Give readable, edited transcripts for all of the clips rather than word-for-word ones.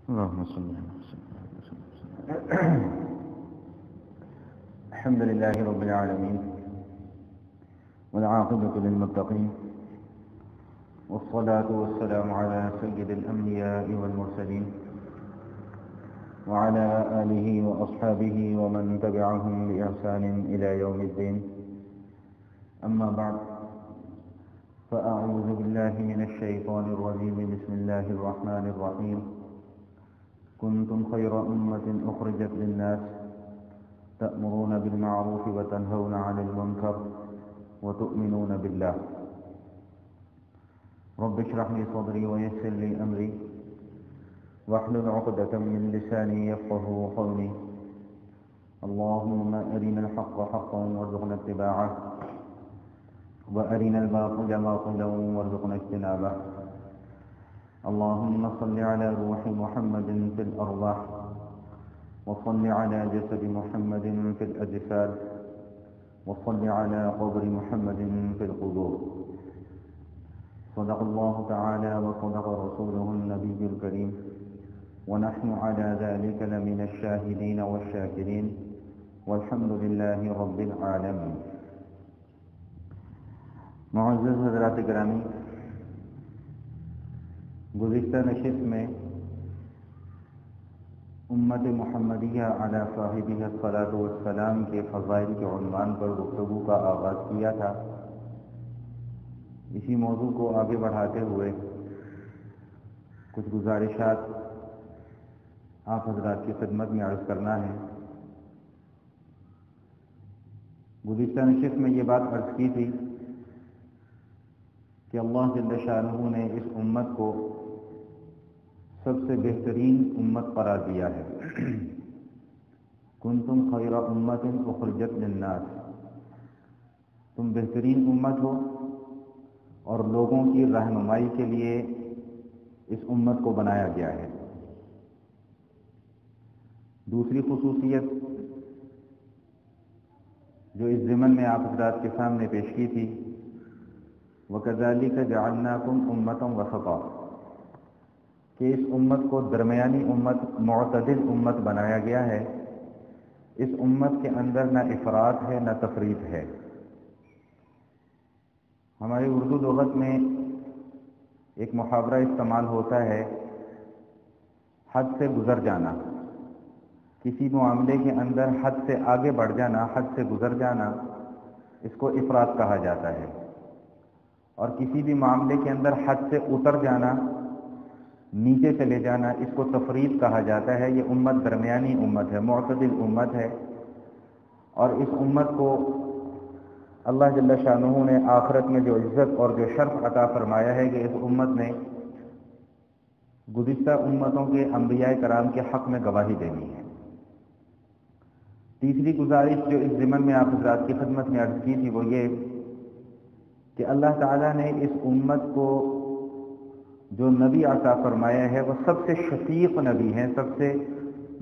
اللهم صل على سيدنا. الحمد لله رب العالمين والعاقبة للمتقين والصلاة والسلام على سيد الأنبياء والمرسلين وعلى آله وأصحابه ومن تبعهم بإحسان إلى يوم الدين. أما بعد، فأعوذ بالله من الشيطان الرجيم. بسم الله الرحمن الرحيم. كنتم خير أمة أخرجت للناس تأمرون بالمعروف وتنهون عن المنكر وتؤمنون بالله. رب اشرح لي صدري ويسر لي أمري واحلل عقدة من لساني يفقهوا قولي. اللهم أرنا الحق حقا وارزقنا اتباعه وأرنا الباطل باطلا وارزقنا اجتنابه. اللهم صل على روح محمد في الأرواح وصل على جسد محمد في الأجساد وصل على قبر محمد في القبور. صدق الله تعالى وصدق رسوله النبي الكريم، ونحن على ذلك لمن الشاهدين والشاكرين، والحمد لله رب العالمين. معزز حضرات گرامی، گزشتہ نشست میں امت محمدیہ علی صاحبہ الصلاۃ والسلام کے فضائل کے عنوان پر گفتگو کا آغاز کیا تھا. اسی موضوع کو آگے بڑھاتے ہوئے کچھ گزارشات آپ حضرات کی خدمت میں عرض کرنا ہے. گزشتہ نشست میں یہ بات عرض کی تھی کہ اللہ جل شانہ نے اس امت کو سب سے بہترین امت قرار دیا ہے. کنتم خیر امت اخرجت للناس، تم بہترین امت ہو اور لوگوں کی رہنمائی کے لیے اس امت کو بنایا گیا ہے. دوسری خصوصیت جو اس ضمن میں آپ حضرات کے سامنے پیش کی تھی، وَكَذَلِكَ جَعَلْنَاكُمْ أُمَّةً وَسَطًا، کہ اس امت کو درمیانی امت، معتدل امت بنایا گیا ہے. اس امت کے اندر نہ افراط ہے نہ تفریط ہے. ہماری اردو لغت میں ایک محاورہ استعمال ہوتا ہے، حد سے گزر جانا. کسی معاملے کے اندر حد سے آگے بڑھ جانا، حد سے گزر جانا، اس کو افراط کہا جاتا ہے. اور کسی بھی معاملے کے اندر حد سے اتر جانا، نیچے چلے جانا، اس کو تفریط کہا جاتا ہے. یہ امت درمیانی امت ہے، معتدل امت ہے. اور اس امت کو اللہ جل شانہ نے آخرت میں جو عزت اور جو شرف عطا فرمایا ہے کہ اس امت نے گزشتہ امتوں کے انبیاء کرام کے حق میں گواہی دینی ہے. تیسری گزارش جو اس ضمن میں آپ حضرات کی خدمت میں عرض کی تھی وہ یہ کہ اللہ تعالیٰ نے اس امت کو جو نبی عطا فرمایا ہے وہ سب سے شفیق نبی ہیں، سب سے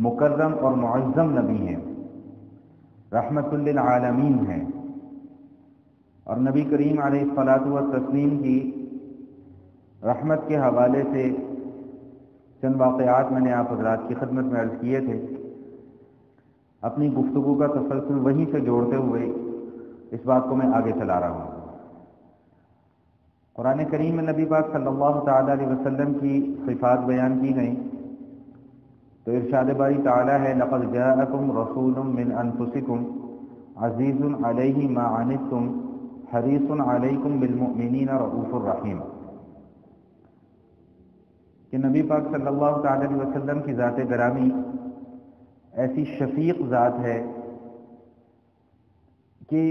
مکرم اور معظم نبی ہیں، رحمت للعالمین ہیں. اور نبی کریم علیہ الصلاۃ والتسلیم کی رحمت کے حوالے سے چند واقعات میں نے آپ حضرات کی خدمت میں عرض کیے تھے. اپنی گفتگو کا تسلسل وہیں سے جوڑتے ہوئے اس بات کو میں آگے چلا رہا ہوں. قرآن کریم میں نبی پاک صلی اللہ تعالی علیہ وسلم کی صفات بیان کی گئیں تو ارشاد باری تعالی ہے، لقد جاءکم رسول من انفسکم عزیز علیہ ما عنتم حریص علیکم بالمؤمنین رؤوف الرحیم، کہ نبی پاک صلی اللہ تعالی علیہ وسلم کی ذات گرامی ایسی شفیق ذات ہے کہ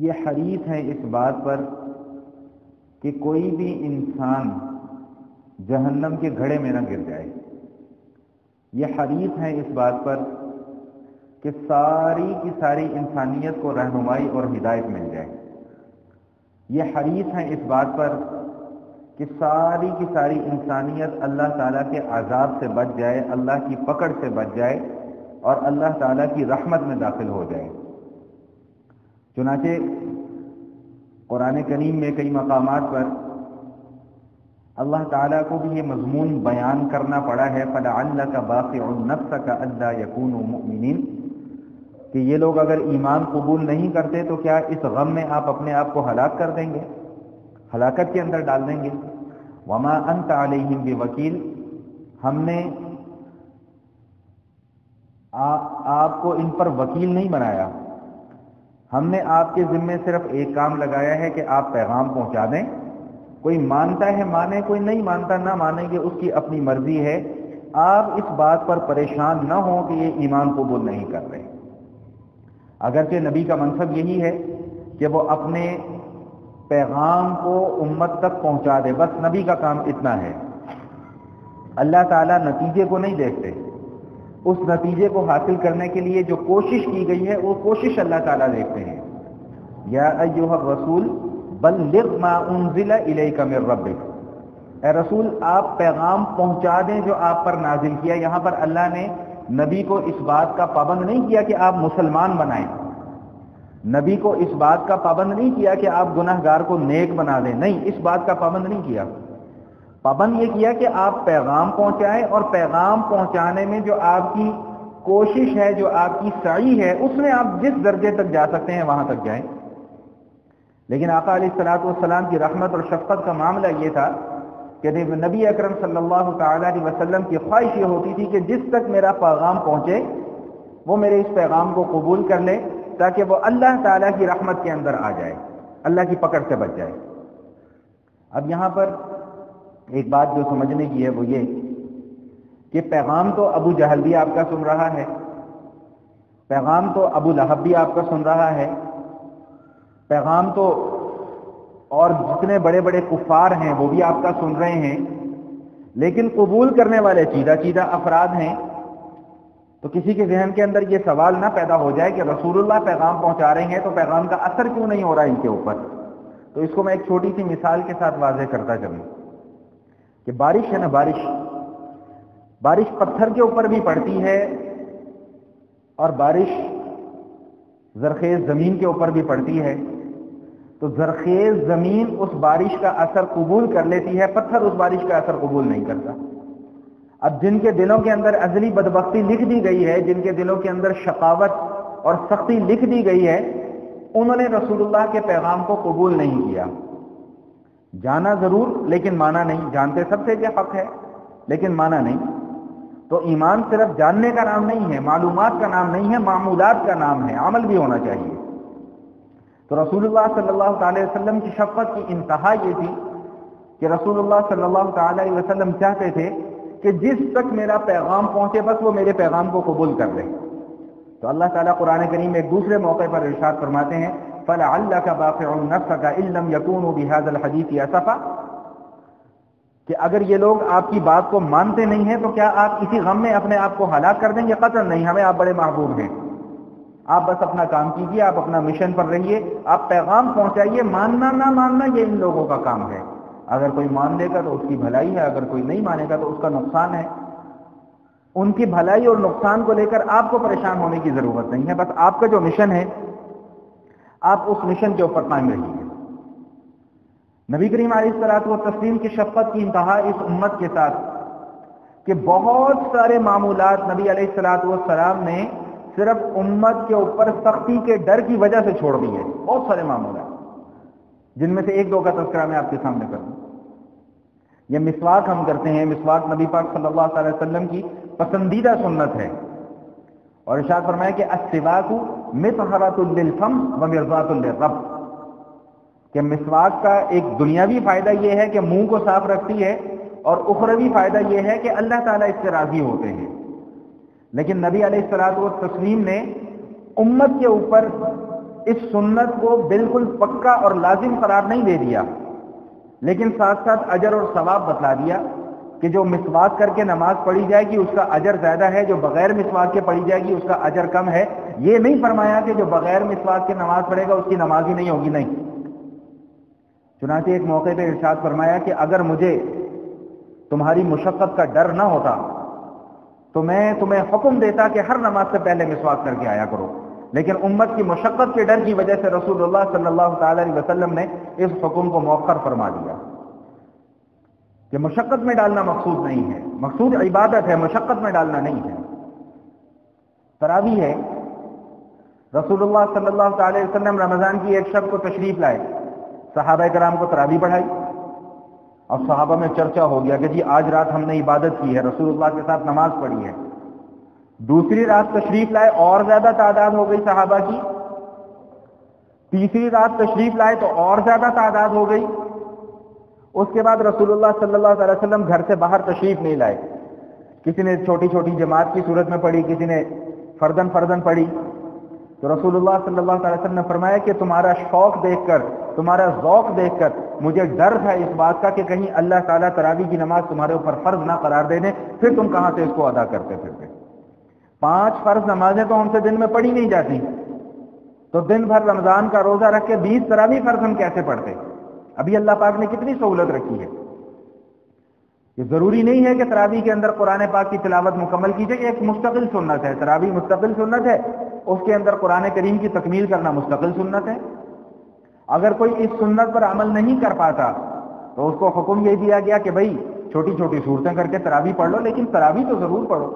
یہ حریص ہیں اس بات پر کہ کوئی بھی انسان جہنم کے گھڑے میں نہ گر جائے. یہ حریص ہیں اس بات پر کہ ساری کی ساری انسانیت کو رہنمائی اور ہدایت مل جائے. یہ حریص ہیں اس بات پر کہ ساری کی ساری انسانیت اللہ تعالیٰ کے عذاب سے بچ جائے، اللہ کی پکڑ سے بچ جائے اور اللہ تعالیٰ کی رحمت میں داخل ہو جائے. چنانچہ قرآن کریم میں کئی مقامات پر اللہ تعالیٰ کو بھی یہ مضمون بیان کرنا پڑا ہے فَلَعَلَّكَ بَاخِعٌ نَفْسَكَ أَلَّا يَكُونُوا مُؤْمِنِينَ، کہ یہ لوگ اگر ایمان قبول نہیں کرتے تو کیا اس غم میں آپ اپنے آپ کو ہلاک کر دیں گے، ہلاکت کے اندر ڈال دیں گے۔ وَمَا أَنْتَ عَلَيْهِمْ بِوَكِيلٍ، ہم نے آپ کو ان پر وکیل نہیں بنایا، ہم نے آپ کے ذمے صرف ایک کام لگایا ہے کہ آپ پیغام پہنچا دیں، کوئی مانتا ہے مانے، کوئی نہیں مانتا نہ مانے، یہ اس کی اپنی مرضی ہے، آپ اس بات پر پریشان نہ ہوں کہ یہ ایمان قبول نہیں کر رہے۔ اگرچہ نبی کا منصب یہی ہے کہ وہ اپنے پیغام کو امت تک پہنچا دے، بس نبی کا کام اتنا ہے۔ اللہ تعالیٰ نتیجے کو نہیں دیکھتے، اس نتیجے کو حاصل کرنے کے لیے جو کوشش کی گئی ہے وہ کوشش اللہ تعالیٰ دیکھتے ہیں۔ یا ایھا الرسول بلغ ما انزل الیک من ربک، اے رسول آپ پیغام پہنچا دیں جو آپ پر نازل کیا۔ یہاں پر اللہ نے نبی کو اس بات کا پابند نہیں کیا کہ آپ مسلمان بنائیں، نبی کو اس بات کا پابند نہیں کیا کہ آپ گناہ گار کو نیک بنا دیں، نہیں، اس بات کا پابند نہیں کیا، پابند یہ کیا کہ آپ پیغام پہنچائیں، اور پیغام پہنچانے میں جو آپ کی کوشش ہے، جو آپ کی سعی ہے، اس میں آپ جس درجے تک جا سکتے ہیں وہاں تک جائیں۔ لیکن آقا علیہ الصلوۃ والسلام کی رحمت اور شفقت کا معاملہ یہ تھا کہ نبی اکرم صلی اللہ تعالی علیہ وسلم کی خواہش یہ ہوتی تھی کہ جس تک میرا پیغام پہنچے وہ میرے اس پیغام کو قبول کر لے، تاکہ وہ اللہ تعالیٰ کی رحمت کے اندر آ جائے، اللہ کی پکڑ سے بچ جائے۔ اب یہاں پر ایک بات جو سمجھنے کی ہے وہ یہ کہ پیغام تو ابو جہل بھی آپ کا سن رہا ہے، پیغام تو ابو لہب بھی آپ کا سن رہا ہے، پیغام تو اور جتنے بڑے بڑے کفار ہیں وہ بھی آپ کا سن رہے ہیں، لیکن قبول کرنے والے چیدہ چیدہ افراد ہیں۔ تو کسی کے ذہن کے اندر یہ سوال نہ پیدا ہو جائے کہ رسول اللہ پیغام پہنچا رہے ہیں تو پیغام کا اثر کیوں نہیں ہو رہا ان کے اوپر۔ تو اس کو میں ایک چھوٹی سی مثال کے ساتھ واضح کرتا چلوں کہ بارش ہے نا، بارش پتھر کے اوپر بھی پڑتی ہے اور بارش زرخیز زمین کے اوپر بھی پڑتی ہے، تو زرخیز زمین اس بارش کا اثر قبول کر لیتی ہے، پتھر اس بارش کا اثر قبول نہیں کرتا۔ اب جن کے دلوں کے اندر ازلی بدبختی لکھ دی گئی ہے، جن کے دلوں کے اندر شقاوت اور سختی لکھ دی گئی ہے، انہوں نے رسول اللہ کے پیغام کو قبول نہیں کیا، جانا ضرور لیکن مانا نہیں، جانتے سب سے کہ حق ہے لیکن مانا نہیں۔ تو ایمان صرف جاننے کا نام نہیں ہے، معلومات کا نام نہیں ہے، معمولات کا نام ہے، عمل بھی ہونا چاہیے۔ تو رسول اللہ صلی اللہ تعالی وسلم کی شفقت کی انتہا یہ تھی کہ رسول اللہ صلی اللہ تعالی علیہ وسلم چاہتے تھے کہ جس تک میرا پیغام پہنچے بس وہ میرے پیغام کو قبول کر لے۔ تو اللہ تعالیٰ قرآن کریم میں ایک دوسرے موقع پر ارشاد فرماتے ہیں فَلَعَلَّكَ بَاخِعٌ نَفْسَكَ إِن لَّمْ يَكُونُوا بِهَذَا الْحَدِيثِ أَسَفًا، کہ اگر یہ لوگ آپ کی بات کو مانتے نہیں ہیں تو کیا آپ اسی غم میں اپنے آپ کو ہلاک کر دیں گے؟ قطعاً نہیں، ہمیں آپ بڑے محبوب ہیں، آپ بس اپنا کام کیجیے، آپ اپنا مشن پر رہیے، آپ پیغام پہنچائیے، ماننا نہ ماننا یہ ان لوگوں کا کام ہے، اگر کوئی مان لے گا تو اس کی بھلائی ہے، اگر کوئی نہیں مانے گا تو اس کا نقصان ہے۔ ان کی بھلائی اور نقصان کو لے کر آپ کو پریشان ہونے کی ضرورت نہیں ہے، بس آپ کا جو مشن ہے آپ اس مشن کے اوپر قائم رہیے۔ نبی کریم علیہ الصلوۃ والتسلیم کی شفقت کی انتہا اس امت کے ساتھ کہ بہت سارے معمولات نبی علیہ الصلوۃ والسلام نے صرف امت کے اوپر سختی کے ڈر کی وجہ سے چھوڑ دیے، بہت سارے معمولات، جن میں سے ایک دو کا تذکرہ میں آپ کے سامنے کروں۔ یہ مسواک ہم کرتے ہیں، مسواک نبی پاک صلی اللہ علیہ وسلم کی پسندیدہ سنت ہے، اور ارشاد فرمایا کہ السواک مطہرۃ للفم ومرضاۃ للرب، کہ مسواک کا ایک دنیاوی فائدہ یہ ہے کہ منہ کو صاف رکھتی ہے، اور اخروی فائدہ یہ ہے کہ اللہ تعالیٰ اس سے راضی ہوتے ہیں۔ لیکن نبی علیہ الصلوۃ والتسلیم نے امت کے اوپر اس سنت کو بالکل پکا اور لازم قرار نہیں دے دیا، لیکن ساتھ ساتھ اجر اور ثواب بتلا دیا کہ جو مسواک کر کے نماز پڑھی جائے گی اس کا اجر زیادہ ہے، جو بغیر مسواک کے پڑھی جائے گی اس کا اجر کم ہے۔ یہ نہیں فرمایا کہ جو بغیر مسواک کے نماز پڑھے گا اس کی نماز ہی نہیں ہوگی، نہیں۔ چنانچہ ایک موقع پہ ارشاد فرمایا کہ اگر مجھے تمہاری مشقت کا ڈر نہ ہوتا تو میں تمہیں حکم دیتا کہ ہر نماز سے پہلے مسواک کر کے آیا کرو، لیکن امت کی مشقت کے ڈر کی وجہ سے رسول اللہ صلی اللہ تعالی علیہ وسلم نے اس حکم کو مؤخر فرما دیا۔ کہ مشقت میں ڈالنا مقصود نہیں ہے، مقصود عبادت ہے، مشقت میں ڈالنا نہیں ہے۔ تراویح ہے، رسول اللہ صلی اللہ تعالی وسلم رمضان کی ایک شب کو تشریف لائے، صحابہ کرام کو تراویح پڑھائی، اور صحابہ میں چرچا ہو گیا کہ جی آج رات ہم نے عبادت کی ہے، رسول اللہ کے ساتھ نماز پڑھی ہے۔ دوسری رات تشریف لائے، اور زیادہ تعداد ہو گئی صحابہ کی۔ تیسری رات تشریف لائے تو اور زیادہ تعداد ہو گئی۔ اس کے بعد رسول اللہ صلی اللہ علیہ وسلم گھر سے باہر تشریف نہیں لائے، کسی نے چھوٹی چھوٹی جماعت کی صورت میں پڑھی، کسی نے فردن فردن پڑھی۔ تو رسول اللہ صلی اللہ علیہ وسلم نے فرمایا کہ تمہارا شوق دیکھ کر، تمہارا ذوق دیکھ کر مجھے ڈر تھا اس بات کا کہ کہیں اللہ تعالیٰ تراویح کی نماز تمہارے اوپر فرض نہ قرار دے دیں، پھر تم کہاں سے اس کو ادا کرتے پھرتے۔ 5 فرض نمازیں تو ہم سے دن میں پڑھی نہیں جاتی، تو دن بھر رمضان کا روزہ رکھ کے 20 تراویح فرض ہم کیسے پڑھتے؟ ابھی اللہ پاک نے کتنی سہولت رکھی ہے۔ یہ ضروری نہیں ہے کہ تراویح کے اندر قرآن پاک کی تلاوت مکمل کی جائے، ایک مستقل سنت ہے، تراویح مستقل سنت ہے، اس کے اندر قرآن کریم کی تکمیل کرنا مستقل سنت ہے۔ اگر کوئی اس سنت پر عمل نہیں کر پاتا تو اس کو حکم یہ دیا گیا کہ بھائی چھوٹی چھوٹی صورتیں کر کے تراویح پڑھ لو، لیکن تراویح تو ضرور پڑھو۔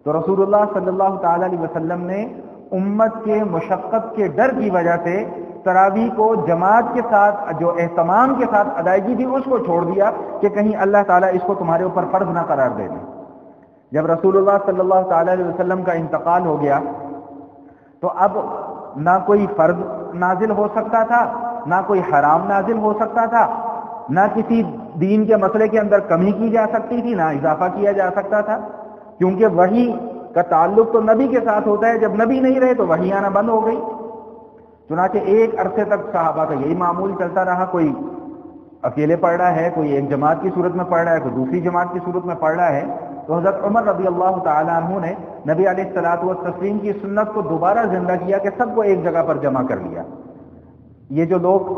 تو رسول اللہ صلی اللہ تعالی علیہ وسلم نے امت کے مشقت کے ڈر کی وجہ سے تراویح کو جماعت کے ساتھ جو اہتمام کے ساتھ ادائیگی تھی اس کو چھوڑ دیا کہ کہیں اللہ تعالیٰ اس کو تمہارے اوپر فرض نہ قرار دے دیں۔ جب رسول اللہ صلی اللہ تعالی علیہ وسلم کا انتقال ہو گیا تو اب نہ کوئی فرض نازل ہو سکتا تھا، نہ کوئی حرام نازل ہو سکتا تھا، نہ کسی دین کے مسئلے کے اندر کمی کی جا سکتی تھی، نہ اضافہ کیا جا سکتا تھا، کیونکہ وحی کا تعلق تو نبی کے ساتھ ہوتا ہے، جب نبی نہیں رہے تو وحی آنا بند ہو گئی۔ چنانچہ ایک عرصے تک صحابہ کا یہی معمول چلتا رہا، کوئی اکیلے پڑھ رہا ہے، کوئی ایک جماعت کی صورت میں پڑھ رہا ہے، کوئی دوسری جماعت کی صورت میں پڑھ رہا ہے۔ تو حضرت عمر رضی اللہ تعالیٰ عنہ نے نبی علیہ الصلوۃ والتسلیم کی سنت کو دوبارہ زندہ کیا کہ سب کو ایک جگہ پر جمع کر لیا۔ یہ جو لوگ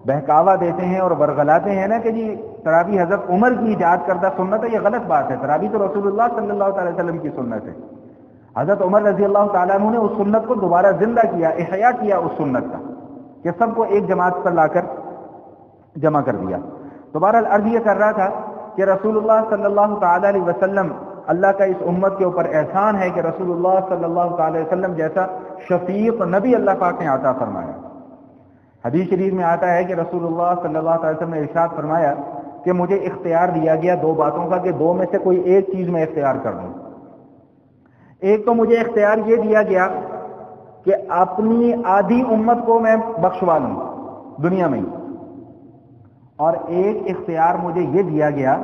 بہکاوا دیتے ہیں اور ورغلاتے ہیں نا کہ جی تراویح حضرت عمر کی ایجاد کردہ سنت ہے، یہ غلط بات ہے۔ تراویح تو رسول اللہ صلی اللہ علیہ وسلم کی سنت ہے۔ حضرت عمر رضی اللہ تعالیٰ عنہ نے اس سنت کو دوبارہ زندہ کیا، احیا کیا اس سنت کا، کہ سب کو ایک جماعت پر لا کر جمع کر دیا۔ تو بہرحال عرض یہ کر رہا تھا کہ رسول اللہ صلی اللہ تعالی علیہ وسلم، اللہ کا اس امت کے اوپر احسان ہے کہ رسول اللہ صلی اللہ تعالی علیہ وسلم جیسا شفیق نبی اللہ پاک نے عطا فرمایا۔ حدیث شریف میں آتا ہے کہ رسول اللہ صلی اللہ علیہ وسلم نے ارشاد فرمایا کہ مجھے اختیار دیا گیا 2 باتوں کا کہ 2 میں سے کوئی ایک چیز میں اختیار کر دوں۔ ایک تو مجھے اختیار یہ دیا گیا کہ اپنی آدھی امت کو میں بخشوا لوں دنیا میں، اور ایک اختیار مجھے یہ دیا گیا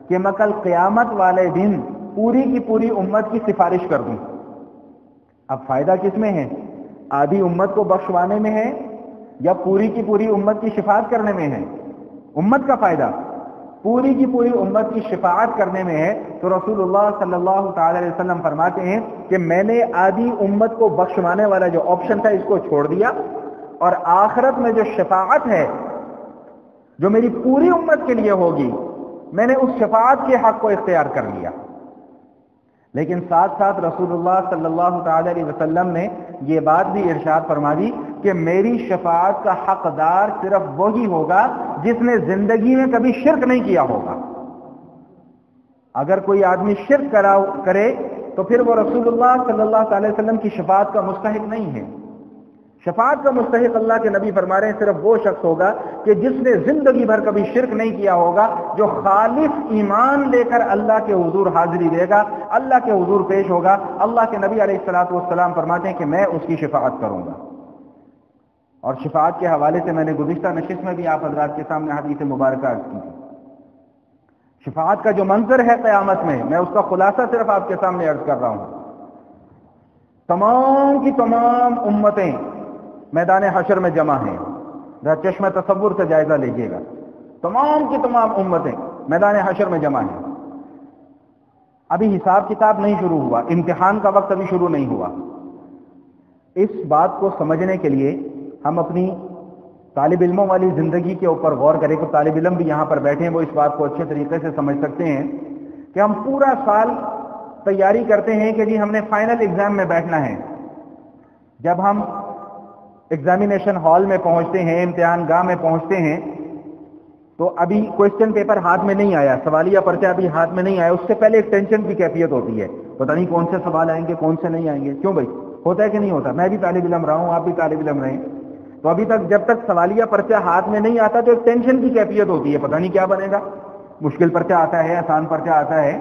کہ میں کل قیامت والے دن پوری کی پوری امت کی سفارش کر دوں۔ اب فائدہ کس میں ہے؟ آدھی امت کو بخشوانے میں ہے یا پوری کی پوری امت کی شفاعت کرنے میں ہے؟ امت کا فائدہ پوری کی پوری امت کی شفاعت کرنے میں ہے۔ تو رسول اللہ صلی اللہ تعالی علیہ وسلم فرماتے ہیں کہ میں نے آدھی امت کو بخشوانے والا جو آپشن تھا اس کو چھوڑ دیا، اور آخرت میں جو شفاعت ہے جو میری پوری امت کے لیے ہوگی، میں نے اس شفاعت کے حق کو اختیار کر لیا۔ لیکن ساتھ ساتھ رسول اللہ صلی اللہ تعالی علیہ وسلم نے یہ بات بھی ارشاد فرما دی کہ میری شفاعت کا حقدار صرف وہی ہوگا جس نے زندگی میں کبھی شرک نہیں کیا ہوگا۔ اگر کوئی آدمی شرک کرے تو پھر وہ رسول اللہ صلی اللہ تعالی وسلم کی شفاعت کا مستحق نہیں ہے۔ شفاعت کا مستحق اللہ کے نبی فرما رہے ہیں صرف وہ شخص ہوگا کہ جس نے زندگی بھر کبھی شرک نہیں کیا ہوگا، جو خالص ایمان لے کر اللہ کے حضور حاضری دے گا، اللہ کے حضور پیش ہوگا۔ اللہ کے نبی علیہ الصلوۃ والسلام فرماتے ہیں کہ میں اس کی شفاعت کروں گا۔ اور شفاعت کے حوالے سے میں نے گزشتہ نشست میں بھی آپ حضرات کے سامنے حدیث مبارکہ عرض کی تھی۔ شفاعت کا جو منظر ہے قیامت میں، میں اس کا خلاصہ صرف آپ کے سامنے عرض کر رہا ہوں۔ تمام کی تمام امتیں میدان حشر میں جمع ہیں، ذرا چشمہ تصور سے جائزہ لیجیے گا۔ تمام کی تمام امتیں میدان حشر میں جمع ہیں۔ ابھی حساب کتاب نہیں شروع ہوا، امتحان کا وقت ابھی شروع نہیں ہوا۔ اس بات کو سمجھنے کے لیے ہم اپنی طالب علموں والی زندگی کے اوپر غور کریں کہ طالب علم بھی یہاں پر بیٹھے ہیں، وہ اس بات کو اچھے طریقے سے سمجھ سکتے ہیں کہ ہم پورا سال تیاری کرتے ہیں کہ جی ہم نے فائنل ایگزام میں بیٹھنا ہے۔ جب ہم ایگزامینیشن ہال میں پہنچتے ہیں، امتحان گاہ میں پہنچتے ہیں، تو ابھی کوشچن پیپر ہاتھ میں نہیں آیا، سوالیہ پرچہ ابھی ہاتھ میں نہیں آیا، اس سے پہلے ایک ٹینشن کی کیفیت ہوتی ہے، پتہ نہیں کون سے سوال آئیں گے کون سے نہیں آئیں گے. کیوں بھائی؟ ہوتا ہے کہ نہیں ہوتا؟ میں بھی طالب علم رہا ہوں، آپ بھی طالب علم رہے ہیں. تو ابھی تک جب تک سوالیہ پرچہ ہاتھ میں نہیں آتا تو ایک ٹینشن کی کیفیت ہوتی ہے، پتہ نہیں کیا بنے گا، مشکل پرچہ آتا ہے، آسان پرچہ آتا ہے.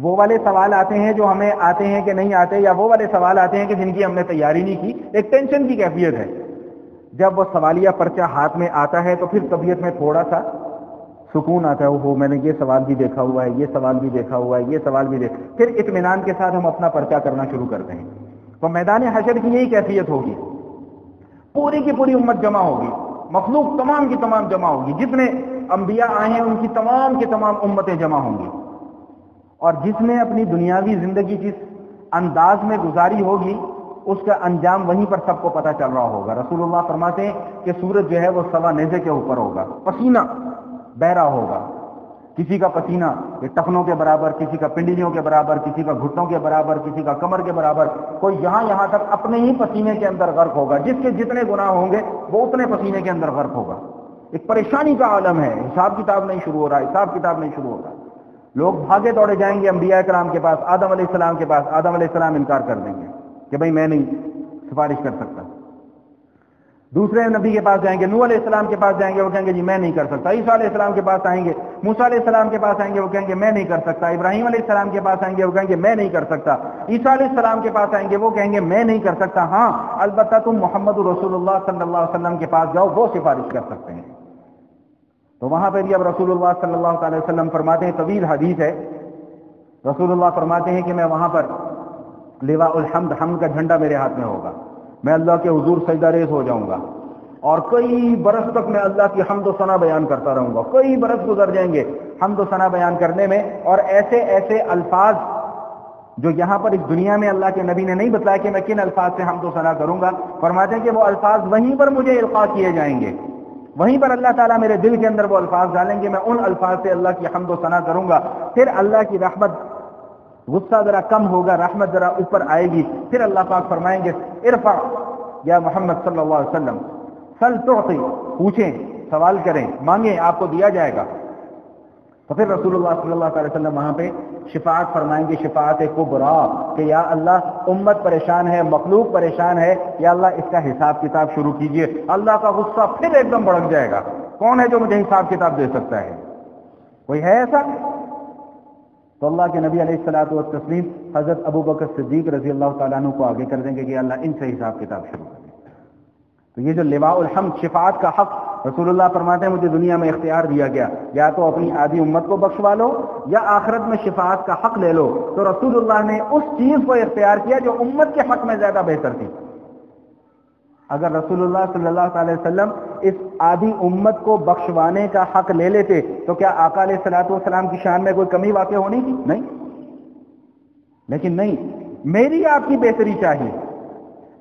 وہ والے سوال آتے ہیں جو ہمیں آتے ہیں کہ نہیں آتے، یا وہ والے سوال آتے ہیں کہ جن کی ہم نے تیاری نہیں کی، ایک ٹینشن کی کیفیت ہے. جب وہ سوالیہ پرچہ ہاتھ میں آتا ہے تو پھر طبیعت میں تھوڑا سا سکون آتا ہے، وہ میں نے یہ سوال بھی دیکھا ہوا ہے، یہ سوال بھی دیکھا ہوا ہے، یہ سوال بھی پھر اطمینان کے ساتھ ہم اپنا پرچہ کرنا شروع کرتے ہیں. تو میدان حشر کی یہی کیفیت ہوگی، پوری کی پوری امت جمع ہوگی، مخلوق تمام کی تمام جمع ہوگی، جتنے انبیاء آئے ہیں ان کی تمام کی تمام امتیں جمع ہوں گی، اور جس نے اپنی دنیاوی زندگی جس انداز میں گزاری ہوگی اس کا انجام وہیں پر سب کو پتہ چل رہا ہوگا. رسول اللہ فرماتے ہیں کہ سورج جو ہے وہ سوا نیزے کے اوپر ہوگا، پسینہ بہ رہا ہوگا، کسی کا پسینہ یہ ٹخنوں کے برابر، کسی کا پنڈلیوں کے برابر، کسی کا گھٹنوں کے برابر، کسی کا کمر کے برابر، کوئی یہاں تک اپنے ہی پسینے کے اندر غرق ہوگا. جس کے جتنے گناہ ہوں گے وہ اتنے پسینے کے اندر غرق ہوگا. ایک پریشانی کا عالم ہے، حساب کتاب نہیں شروع ہو رہا، حساب کتاب نہیں شروع ہو رہا. لوگ بھاگے دوڑے جائیں گے انبیاء کرام کے پاس، آدم علیہ السلام کے پاس. آدم علیہ السلام انکار کر دیں گے کہ بھائی میں نہیں سفارش کر سکتا. دوسرے نبی کے پاس جائیں گے، نوح علیہ السلام کے پاس جائیں گے، وہ کہیں گے جی میں نہیں کر سکتا. عیسیٰ علیہ السلام کے پاس آئیں گے، موسیٰ علیہ السلام کے پاس آئیں گے، وہ کہیں گے میں نہیں کر سکتا. ابراہیم علیہ السلام کے پاس آئیں گے، وہ کہیں گے میں نہیں کر سکتا. عیسیٰ علیہ السلام کے پاس آئیں گے، وہ کہیں گے میں نہیں کر سکتا. ہاں البتہ تم محمد رسول اللہ صلی اللہ علیہ وسلم کے پاس جاؤ، وہ سفارش کر سکتے ہیں. تو وہاں پہ بھی اب رسول اللہ صلی اللہ علیہ وسلم فرماتے ہیں، طویل حدیث ہے، رسول اللہ فرماتے ہیں کہ میں وہاں پر لواء الحمد، حمد کا جھنڈا میرے ہاتھ میں ہوگا، میں اللہ کے حضور سجدہ ریز ہو جاؤں گا، اور کئی برس تک میں اللہ کی حمد و ثنا بیان کرتا رہوں گا. کئی برس گزر جائیں گے حمد و ثنا بیان کرنے میں، اور ایسے ایسے الفاظ جو یہاں پر اس دنیا میں اللہ کے نبی نے نہیں بتلایا کہ میں کن الفاظ سے حمد و ثنا کروں گا. فرماتے ہیں کہ وہ الفاظ وہیں پر مجھے القاء کیے جائیں گے، وہیں پر اللہ تعالیٰ میرے دل کے اندر وہ الفاظ ڈالیں گے، میں ان الفاظ سے اللہ کی حمد و ثنا کروں گا. پھر اللہ کی رحمت، غصہ ذرا کم ہوگا، رحمت ذرا اوپر آئے گی. پھر اللہ پاک فرمائیں گے ارفع یا محمد صلی اللہ علیہ وسلم، سل تعطی، پوچھیں، سوال کریں، مانگیں، آپ کو دیا جائے گا. تو پھر رسول اللہ صلی اللہ علیہ وسلم وہاں پہ شفاعت فرمائیں گے، شفاعت کبریٰ، کہ یا اللہ امت پریشان ہے، مخلوق پریشان ہے، یا اللہ اس کا حساب کتاب شروع کیجئے. اللہ کا غصہ پھر ایک دم بڑک جائے گا. کون ہے جو مجھے حساب کتاب دے سکتا ہے؟ کوئی ہے ایسا؟ تو اللہ کے نبی علیہ الصلوۃ والتسلیم حضرت ابو بکر صدیق رضی اللہ تعالیٰ عنہ کو آگے کر دیں گے کہ اللہ ان سے حساب کتاب شروع کریں. تو یہ جو لواء الحمد، شفاعت کا حق، رسول اللہ فرماتے ہیں مجھے دنیا میں اختیار دیا گیا، یا تو اپنی آدھی امت کو بخشوا لو یا آخرت میں شفاعت کا حق لے لو. تو رسول اللہ نے اس چیز کو اختیار کیا جو امت کے حق میں زیادہ بہتر تھی. اگر رسول اللہ صلی اللہ علیہ وسلم اس آدھی امت کو بخشوانے کا حق لے لیتے تو کیا آقا علیہ الصلوۃ والسلام کی شان میں کوئی کمی واقع ہونی تھی؟ نہیں. لیکن نہیں، میری آپ کی بہتری چاہیے.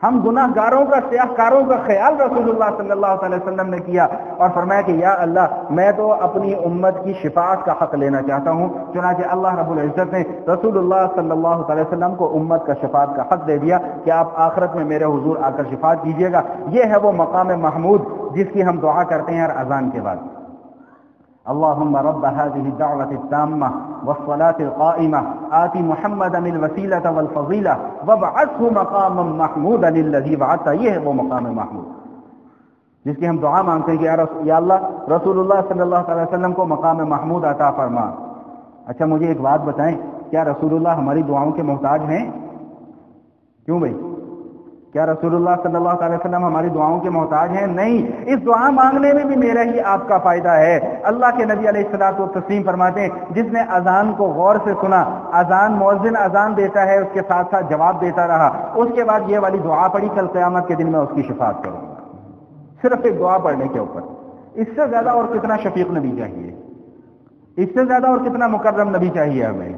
ہم گناہ گاروں کا، سیاہ کاروں کا خیال رسول اللہ صلی اللہ علیہ وسلم نے کیا اور فرمایا کہ یا اللہ میں تو اپنی امت کی شفاعت کا حق لینا چاہتا ہوں. چنانچہ اللہ رب العزت نے رسول اللہ صلی اللہ علیہ وسلم کو امت کا شفاعت کا حق دے دیا کہ آپ آخرت میں میرے حضور آ کر شفاعت کیجیے گا. یہ ہے وہ مقام محمود جس کی ہم دعا کرتے ہیں ہر اذان کے بعد. اللهم رب هذه الدعوة التامة والصلاة القائمة آت محمدا الوسيلة والفضيلة وابعثه مقاما محمودا الذي وعدته. یہ ہے وہ مقام محمود جس کی ہم دعا مانگتے ہیں کہ یا اللہ رسول اللہ صلی اللہ علیہ وسلم کو مقام محمود عطا فرما. اچھا مجھے ایک بات بتائیں، کیا رسول اللہ ہماری دعاؤں کے محتاج ہیں؟ کیوں بھائی؟ کیا رسول اللہ صلی اللہ علیہ وسلم ہماری دعاؤں کے محتاج ہیں؟ نہیں. اس دعا مانگنے میں بھی میرا ہی آپ کا فائدہ ہے. اللہ کے نبی علیہ الصلوۃ والتسلیم فرماتے ہیں جس نے اذان کو غور سے سنا، اذان مؤذن اذان دیتا ہے اس کے ساتھ ساتھ جواب دیتا رہا، اس کے بعد یہ والی دعا پڑھی، کل قیامت کے دن میں اس کی شفاعت کروں گا. صرف ایک دعا پڑھنے کے اوپر. اس سے زیادہ اور کتنا شفیق نبی چاہیے؟ اس سے زیادہ اور کتنا مکرم نبی چاہیے ہمیں؟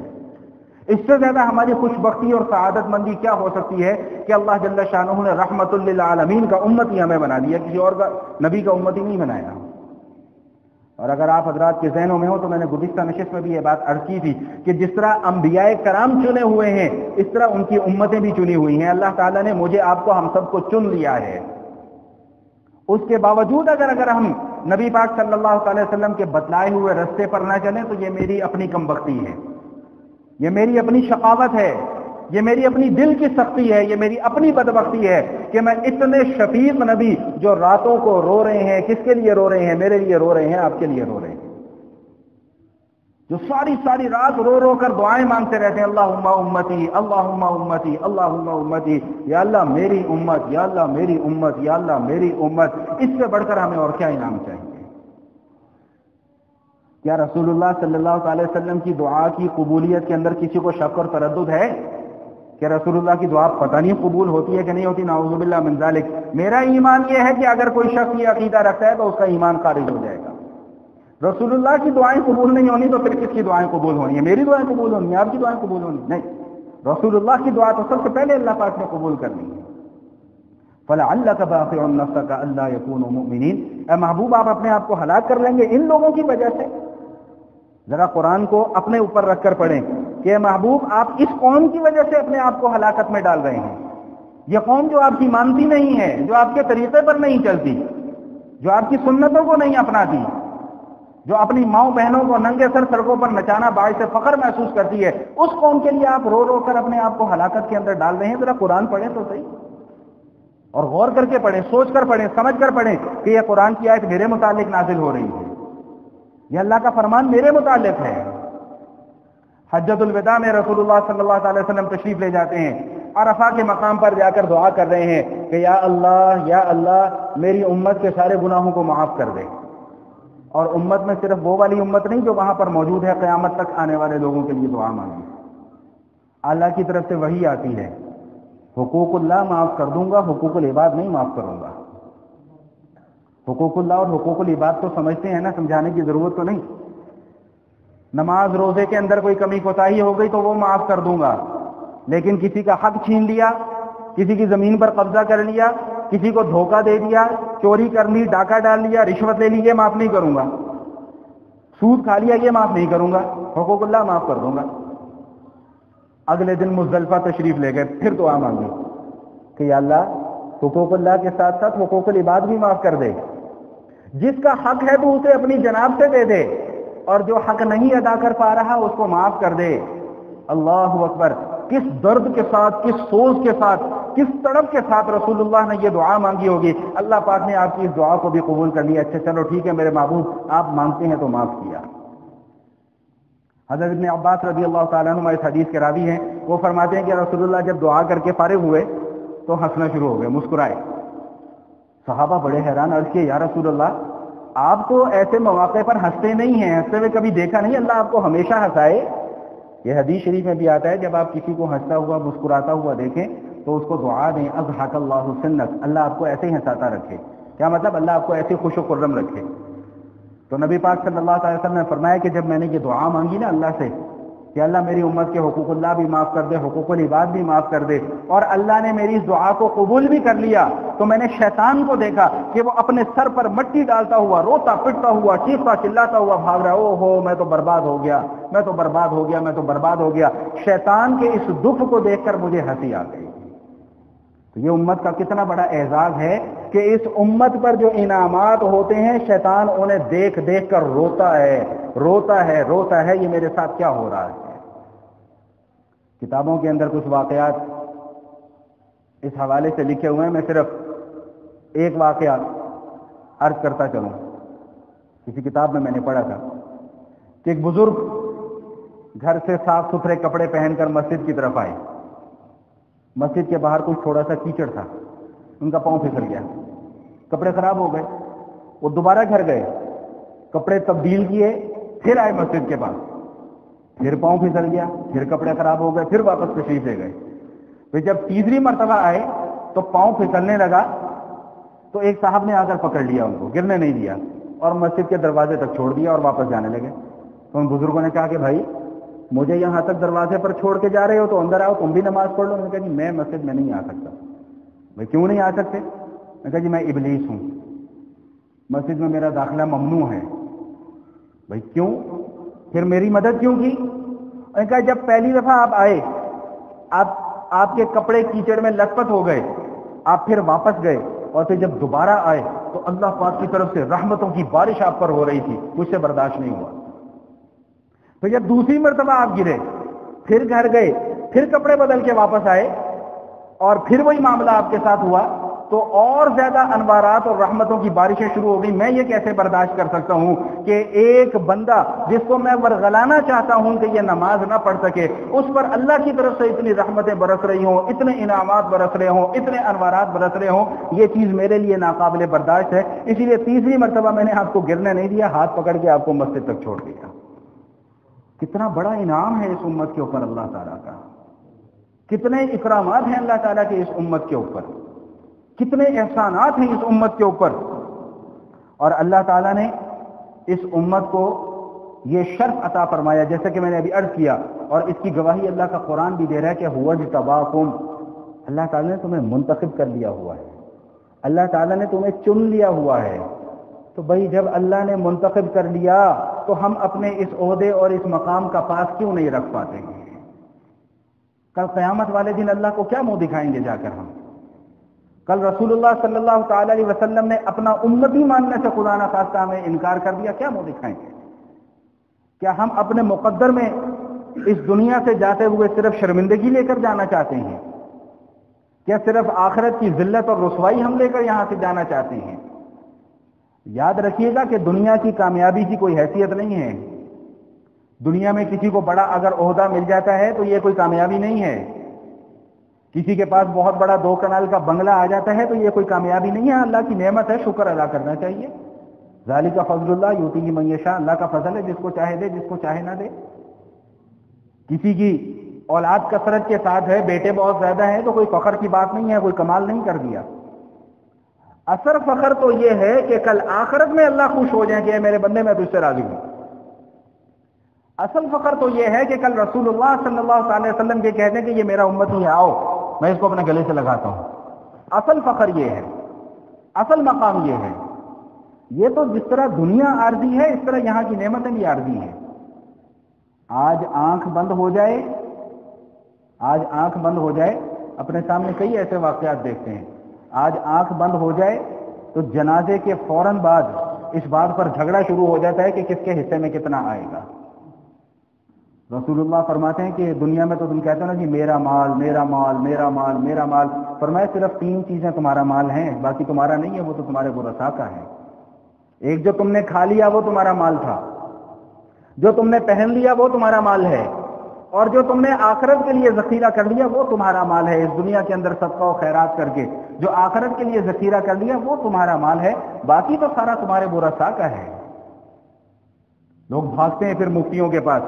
اس سے زیادہ ہماری خوش بختی اور سعادت مندی کیا ہو سکتی ہے کہ اللہ جل شانہ نے رحمت للعالمین کا امتی ہمیں بنا دیا، کسی اور کا نبی کا امتی نہیں بنایا. اور اگر آپ حضرات کے ذہنوں میں ہو تو میں نے گزشتہ نشست میں بھی یہ بات عرض کی تھی کہ جس طرح انبیاء کرام چنے ہوئے ہیں اس طرح ان کی امتیں بھی چنی ہوئی ہیں. اللہ تعالیٰ نے مجھے آپ کو، ہم سب کو چن لیا ہے. اس کے باوجود اگر ہم نبی پاک صلی اللہ علیہ وسلم کے بتلائے ہوئے رستے پر نہ چلیں تو یہ میری اپنی کم بختی ہے، یہ میری اپنی شقاوت ہے، یہ میری اپنی دل کی سختی ہے، یہ میری اپنی بدبختی ہے کہ میں اتنے شفیق نبی جو راتوں کو رو رہے ہیں، کس کے لیے رو رہے ہیں؟ میرے لیے رو رہے ہیں، آپ کے لیے رو رہے ہیں، جو ساری ساری رات رو رو کر دعائیں مانگتے رہتے ہیں، اللہم امتی اللہم امتی اللہم امتی، یا اللہ میری امت، یا اللہ میری امت، یا اللہ میری امت۔ اس سے بڑھ کر ہمیں اور کیا انعام چاہیے؟ کیا رسول اللہ صلی اللہ علیہ وسلم کی دعا کی قبولیت کے اندر کسی کو شک اور تردد ہے کہ رسول اللہ کی دعا پتہ نہیں قبول ہوتی ہے کہ نہیں ہوتی؟ نعوذ باللہ من ذالک۔ میرا ایمان یہ ہے کہ اگر کوئی شخص یہ عقیدہ رکھتا ہے تو اس کا ایمان خارج ہو جائے گا۔ رسول اللہ کی دعائیں قبول نہیں ہونی تو پھر کس کی دعائیں قبول ہونی ہے؟ میری دعائیں قبول ہونی ہیں، آپ کی دعائیں قبول ہونی نہیں؟ رسول اللہ کی دعا تو سب سے پہلے اللہ پاک نے قبول کرنی ہے۔ فَلَعَلَّكَ بَاخِعٌ نَفْسَكَ أَلَّا يَكُونُوا مُؤْمِنِينَ، اے محبوب آپ اپنے آپ کو ہلاک کر لیں گے ان لوگوں کی وجہ سے؟ ذرا قرآن کو اپنے اوپر رکھ کر پڑھیں کہ محبوب آپ اس قوم کی وجہ سے اپنے آپ کو ہلاکت میں ڈال رہے ہیں۔ یہ قوم جو آپ کی مانتی نہیں ہے، جو آپ کے طریقے پر نہیں چلتی، جو آپ کی سنتوں کو نہیں اپناتی، جو اپنی ماؤں بہنوں کو ننگے سر سڑکوں پر نچانا باعث فخر محسوس کرتی ہے، اس قوم کے لیے آپ رو رو کر اپنے آپ کو ہلاکت کے اندر ڈال رہے ہیں۔ ذرا قرآن پڑھیں تو صحیح، اور غور کر کے پڑھیں، سوچ کر پڑھیں، سمجھ کر پڑھیں کہ یہ قرآن کی آیت میرے متعلق نازل ہو رہی ہے، یہ اللہ کا فرمان میرے متعلق ہے۔ حجۃ الوداع میں رسول اللہ صلی اللہ علیہ وسلم تشریف لے جاتے ہیں، عرفہ کے مقام پر جا کر دعا کر رہے ہیں کہ یا اللہ میری امت کے سارے گناہوں کو معاف کر دے۔ اور امت میں صرف وہ والی امت نہیں جو وہاں پر موجود ہے، قیامت تک آنے والے لوگوں کے لیے دعا مانگی۔ اللہ کی طرف سے وحی آتی ہے، حقوق اللہ معاف کر دوں گا، حقوق العباد نہیں معاف کروں گا۔ حقوق اللہ اور حقوق العباد تو سمجھتے ہیں نا، سمجھانے کی ضرورت تو نہیں۔ نماز روزے کے اندر کوئی کمی کوتاہی ہو گئی تو وہ معاف کر دوں گا، لیکن کسی کا حق چھین لیا، کسی کی زمین پر قبضہ کر لیا، کسی کو دھوکہ دے دیا، چوری کر لی، ڈاکہ ڈال لیا، رشوت لے لی، یہ معاف نہیں کروں گا۔ سود کھا لیا، یہ معاف نہیں کروں گا، حقوق اللہ معاف کر دوں گا۔ اگلے دن مزدلفہ تشریف لے گئے، پھر دعا مانگی کہ یا اللہ حقوق اللہ کے ساتھ ساتھ حقوق العباد بھی معاف کر دے۔ جس کا حق ہے تو اسے اپنی جناب سے دے دے، اور جو حق نہیں ادا کر پا رہا اس کو معاف کر دے۔ اللہ اکبر! کس درد کے ساتھ، کس سوز کے ساتھ، کس تڑپ کے ساتھ رسول اللہ نے یہ دعا مانگی ہوگی۔ اللہ پاک نے آپ کی اس دعا کو بھی قبول کر لیا۔ اچھا چلو ٹھیک ہے میرے محبوب، آپ مانگتے ہیں تو معاف کیا۔ حضرت ابن عباس رضی اللہ تعالیٰ عنہ اس حدیث کے راوی ہیں، وہ فرماتے ہیں کہ رسول اللہ جب دعا کر کے فارغ ہوئے تو ہنسنا شروع ہو گئے، مسکرائے۔ صحابہ بڑے حیران، عرض کیے یا رسول اللہ آپ تو ایسے مواقع پر ہنستے نہیں ہیں، ہنستے ہوئے کبھی دیکھا نہیں، اللہ آپ کو ہمیشہ ہنسائے۔ یہ حدیث شریف میں بھی آتا ہے جب آپ کسی کو ہنستا ہوا مسکراتا ہوا دیکھیں تو اس کو دعا دیں، اضحک اللہ سنک، اللہ آپ کو ایسے ہی ہنساتا رکھے۔ کیا مطلب؟ اللہ آپ کو ایسے خوش و خرم رکھے۔ تو نبی پاک صلی اللہ علیہ وسلم نے فرمایا کہ جب میں نے یہ دعا مانگی نا اللہ سے کہ اللہ میری امت کے حقوق اللہ بھی معاف کر دے، حقوق العباد بھی معاف کر دے، اور اللہ نے میری اس دعا کو قبول بھی کر لیا، تو میں نے شیطان کو دیکھا کہ وہ اپنے سر پر مٹی ڈالتا ہوا، روتا پٹتا ہوا، چیختا چلاتا ہوا بھاگ رہا ہے، او ہو میں تو برباد ہو گیا، میں تو برباد ہو گیا، میں تو برباد ہو گیا۔ شیطان کے اس دکھ کو دیکھ کر مجھے ہنسی آ گئی۔ تو یہ امت کا کتنا بڑا اعزاز ہے کہ اس امت پر جو انعامات ہوتے ہیں شیطان انہیں دیکھ دیکھ کر روتا ہے، روتا ہے، روتا ہے، یہ میرے ساتھ کیا ہو رہا ہے۔ کتابوں کے اندر کچھ واقعات اس حوالے سے لکھے ہوئے ہیں، میں صرف ایک واقعہ عرض کرتا چلوں۔ کسی کتاب میں نے پڑھا تھا کہ ایک بزرگ گھر سے صاف ستھرے کپڑے پہن کر مسجد کی طرف آئے۔ مسجد کے باہر کچھ تھوڑا سا کیچڑ تھا، ان کا پاؤں پھسل گیا، کپڑے خراب ہو گئے۔ وہ دوبارہ گھر گئے، کپڑے تبدیل کیے، پھر آئے مسجد کے پاس، پھر پاؤں پھسل گیا، پھر کپڑے خراب ہو گئے، پھر واپس تشریف لے گئے۔ پھر جب تیسری مرتبہ آئے تو پاؤں پھسلنے لگا تو ایک صاحب نے آ کر پکڑ لیا، ان کو گرنے نہیں دیا اور مسجد کے دروازے تک چھوڑ دیا اور واپس جانے لگے۔ تو ان بزرگوں نے کہا کہ بھائی مجھے یہاں تک دروازے پر چھوڑ کے جا رہے ہو تو اندر آؤ، تم بھی نماز پڑھ لو۔ میں نے کہا جی میں مسجد میں نہیں آ سکتا۔ بھائی کیوں نہیں آ سکتے؟ میں نے کہا جی میں ابلیس ہوں، مسجد میں میرا داخلہ ممنوع ہے۔ بھائی کیوں؟ پھر میری مدد کیوں کی؟ میں نے کہا جب پہلی دفعہ آپ آئے، آپ کے کپڑے کیچڑ میں لت پت ہو گئے، آپ پھر واپس گئے، اور پھر جب دوبارہ آئے تو اللہ پاک کی طرف سے رحمتوں کی بارش آپ پر ہو رہی تھی، مجھ سے برداشت نہیں ہوا۔ پھر جب دوسری مرتبہ آپ گرے، پھر گھر گئے، پھر کپڑے بدل کے واپس آئے اور پھر وہی معاملہ آپ کے ساتھ ہوا، تو اور زیادہ انوارات اور رحمتوں کی بارشیں شروع ہو گئی۔ میں یہ کیسے برداشت کر سکتا ہوں کہ ایک بندہ جس کو میں ورغلانا چاہتا ہوں کہ یہ نماز نہ پڑھ سکے، اس پر اللہ کی طرف سے اتنی رحمتیں برس رہی ہوں، اتنے انعامات برس رہے ہوں، اتنے انوارات برس رہے ہوں، یہ چیز میرے لیے ناقابل برداشت ہے۔ اسی لیے تیسری مرتبہ میں نے آپ کو گرنے نہیں دیا، ہاتھ پکڑ کے آپ کو مسجد تک چھوڑ دیا۔ کتنا بڑا انعام ہے اس امت کے اوپر اللہ تعالیٰ کا، کتنے اکرامات ہیں اللہ تعالیٰ کے اس امت کے اوپر، کتنے احسانات ہیں اس امت کے اوپر۔ اور اللہ تعالیٰ نے اس امت کو یہ شرف عطا فرمایا، جیسے کہ میں نے ابھی عرض کیا، اور اس کی گواہی اللہ کا قرآن بھی دے رہا ہے کہ هو اجتباکم، اللہ تعالیٰ نے تمہیں منتخب کر لیا ہوا ہے، اللہ تعالیٰ نے تمہیں چن لیا ہوا ہے۔ تو بھائی جب اللہ نے منتخب کر لیا تو ہم اپنے اس عہدے اور اس مقام کا پاس کیوں نہیں رکھ پاتے ہیں؟ کل قیامت والے دن اللہ کو کیا منہ دکھائیں گے جا کر ہم؟ کل رسول اللہ صلی اللہ تعالی علیہ وسلم نے اپنا امتی ماننے سے خدا نہ خواستہ ہمیں انکار کر دیا، کیا منہ دکھائیں گے؟ کیا ہم اپنے مقدر میں اس دنیا سے جاتے ہوئے صرف شرمندگی لے کر جانا چاہتے ہیں؟ کیا صرف آخرت کی ذلت اور رسوائی ہم لے کر یہاں سے جانا چاہتے ہیں؟ یاد رکھیے گا کہ دنیا کی کامیابی کی کوئی حیثیت نہیں ہے۔ دنیا میں کسی کو بڑا اگر عہدہ مل جاتا ہے تو یہ کوئی کامیابی نہیں ہے، کسی کے پاس بہت بڑا 2 کنال کا بنگلہ آ جاتا ہے تو یہ کوئی کامیابی نہیں ہے، اللہ کی نعمت ہے، شکر ادا کرنا چاہیے۔ ذالک فضل اللہ یؤتیہ من یشاء، اللہ کا فضل ہے، جس کو چاہے دے، جس کو چاہے نہ دے۔ کسی کی اولاد کثرت کے ساتھ ہے، بیٹے بہت زیادہ ہیں تو کوئی فخر کی بات نہیں ہے، کوئی کمال نہیں کر دیا۔ اصل فخر تو یہ ہے کہ کل آخرت میں اللہ خوش ہو جائیں کہ اے میرے بندے میں تجھ سے راضی ہوں۔ اصل فخر تو یہ ہے کہ کل رسول اللہ صلی اللہ علیہ وسلم یہ کہتے ہیں کہ یہ میرا امتی ہے، آؤ میں اس کو اپنے گلے سے لگاتا ہوں۔ اصل فخر یہ ہے، اصل مقام یہ ہے۔ یہ تو جس طرح دنیا عارضی ہے اس طرح یہاں کی نعمتیں بھی عارضی ہیں۔ آج آنکھ بند ہو جائے، آج آنکھ بند ہو جائے، اپنے سامنے کئی ایسے واقعات دیکھتے ہیں، آج آنکھ بند ہو جائے تو جنازے کے فوراً بعد اس بات پر جھگڑا شروع ہو جاتا ہے کہ کس کے حصے میں کتنا آئے گا۔ رسول اللہ فرماتے ہیں کہ دنیا میں تو تم کہتے ہو نا جی میرا مال میرا مال میرا مال میرا مال، فرمایا صرف 3 چیزیں تمہارا مال ہیں، باقی تمہارا نہیں ہے، وہ تو تمہارے ورثاء کا ہے۔ ایک جو تم نے کھا لیا وہ تمہارا مال تھا، جو تم نے پہن لیا وہ تمہارا مال ہے، اور جو تم نے آخرت کے لیے ذخیرہ کر لیا وہ تمہارا مال ہے۔ اس دنیا کے اندر صدقہ و خیرات کر کے جو آخرت کے لیے ذخیرہ کر لیا وہ تمہارا مال ہے، باقی تو سارا تمہارے ورثاء کا ہے۔ لوگ بھاگتے ہیں پھر مفتیوں کے پاس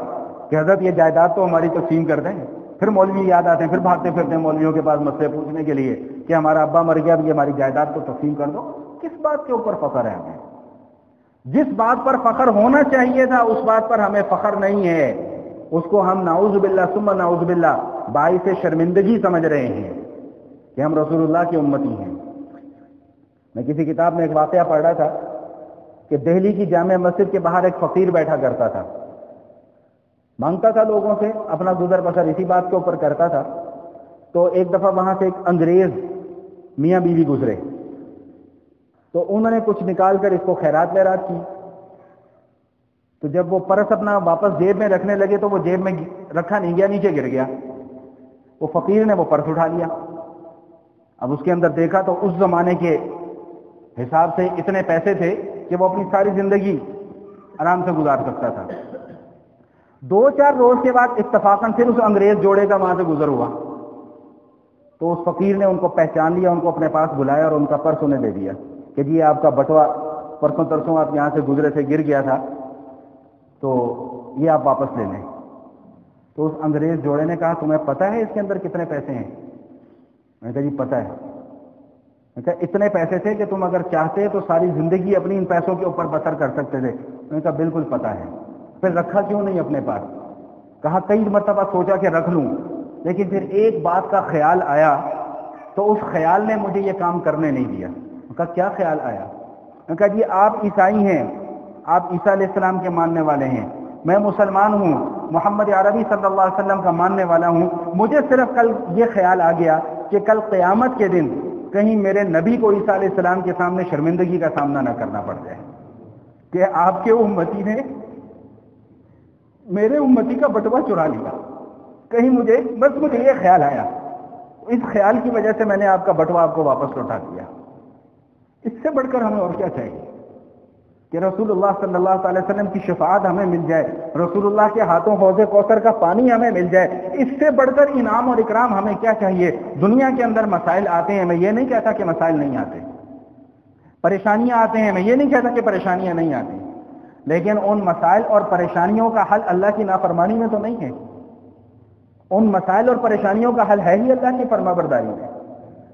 کہ حضرت یہ جائیداد تو ہماری تقسیم کر دیں، پھر مولوی یاد آتے ہیں، پھر بھاگتے پھرتے ہیں مولویوں کے پاس مسئلے پوچھنے کے لیے کہ ہمارا ابا مر گیا، اب یہ ہماری جائیداد کو تقسیم کر دو۔ کس بات کے اوپر فخر ہے ہمیں؟ جس بات پر فخر ہونا چاہیے تھا اس بات پر ہمیں فخر نہیں ہے، اس کو ہم نعوذ باللہ ثم نعوذ باللہ باعث شرمندگی سمجھ رہے ہیں کہ ہم رسول اللہ کی امتی ہیں۔ میں کسی کتاب میں ایک واقعہ پڑھ رہا تھا کہ دہلی کی جامع مسجد کے باہر ایک فقیر بیٹھا کرتا تھا، مانگتا تھا لوگوں سے، اپنا گزر بسر اسی بات کے اوپر کرتا تھا۔ تو ایک دفعہ وہاں سے ایک انگریز میاں بیوی گزرے تو انہوں نے کچھ نکال کر اس کو خیرات ویرات کی، تو جب وہ پرس اپنا واپس جیب میں رکھنے لگے تو وہ جیب میں رکھا نہیں گیا، نیچے گر گیا۔ وہ فقیر نے وہ پرس اٹھا لیا، اب اس کے اندر دیکھا تو اس زمانے کے حساب سے اتنے پیسے تھے کہ وہ اپنی ساری زندگی آرام سے گزار سکتا تھا۔ 2-4 روز کے بعد اتفاقاً پھر اس انگریز جوڑے کا وہاں سے گزر ہوا تو اس فقیر نے ان کو پہچان لیا، ان کو اپنے پاس بلایا اور ان کا پرس انہیں دے دیا کہ جی آپ کا بٹوا پرسوں ترسوں آپ یہاں سے گزرے تھے، گر گیا تھا، تو یہ آپ واپس لے لیں۔ تو اس انگریز جوڑے نے کہا تمہیں پتہ ہے اس کے اندر کتنے پیسے ہیں؟ میں نے کہا جی پتہ ہے۔ میں نے کہا اتنے پیسے تھے کہ تم اگر چاہتے تو ساری زندگی اپنی ان پیسوں کے اوپر بسر کر سکتے تھے؟ میں نے کہا بالکل پتہ ہے۔ پھر رکھا کیوں نہیں اپنے پاس؟ کہا کئی مرتبہ سوچا کہ رکھ لوں، لیکن پھر ایک بات کا خیال آیا تو اس خیال نے مجھے یہ کام کرنے نہیں دیا۔ میں نے کہا کیا خیال آیا؟ میں نے کہا جی آپ عیسائی ہیں، آپ عیسیٰ علیہ السلام کے ماننے والے ہیں، میں مسلمان ہوں، محمد عربی صلی اللہ علیہ وسلم کا ماننے والا ہوں، مجھے صرف کل یہ خیال آ گیا کہ کل قیامت کے دن کہیں میرے نبی کو عیسیٰ علیہ السلام کے سامنے شرمندگی کا سامنا نہ کرنا پڑ جائے کہ آپ کے امتی نے میرے امتی کا بٹوا چرا لیا. کہیں مجھے یہ خیال آیا, اس خیال کی وجہ سے میں نے آپ کا بٹوا آپ کو واپس لوٹا دیا. اس سے بڑھ کر ہمیں اور کیا چاہیے کہ رسول اللہ صلی اللہ تعالی وسلم کی شفاعت ہمیں مل جائے, رسول اللہ کے ہاتھوں حوض کوثر کا پانی ہمیں مل جائے. اس سے بڑھ کر انعام اور اکرام ہمیں کیا چاہیے؟ دنیا کے اندر مسائل آتے ہیں, میں یہ نہیں کہتا کہ مسائل نہیں آتے, پریشانیاں آتے ہیں, میں یہ نہیں کہتا کہ پریشانیاں نہیں آتی, لیکن ان مسائل اور پریشانیوں کا حل اللہ کی نافرمانی میں تو نہیں ہے. ان مسائل اور پریشانیوں کا حل ہے ہی اللہ کی فرما برداری میں,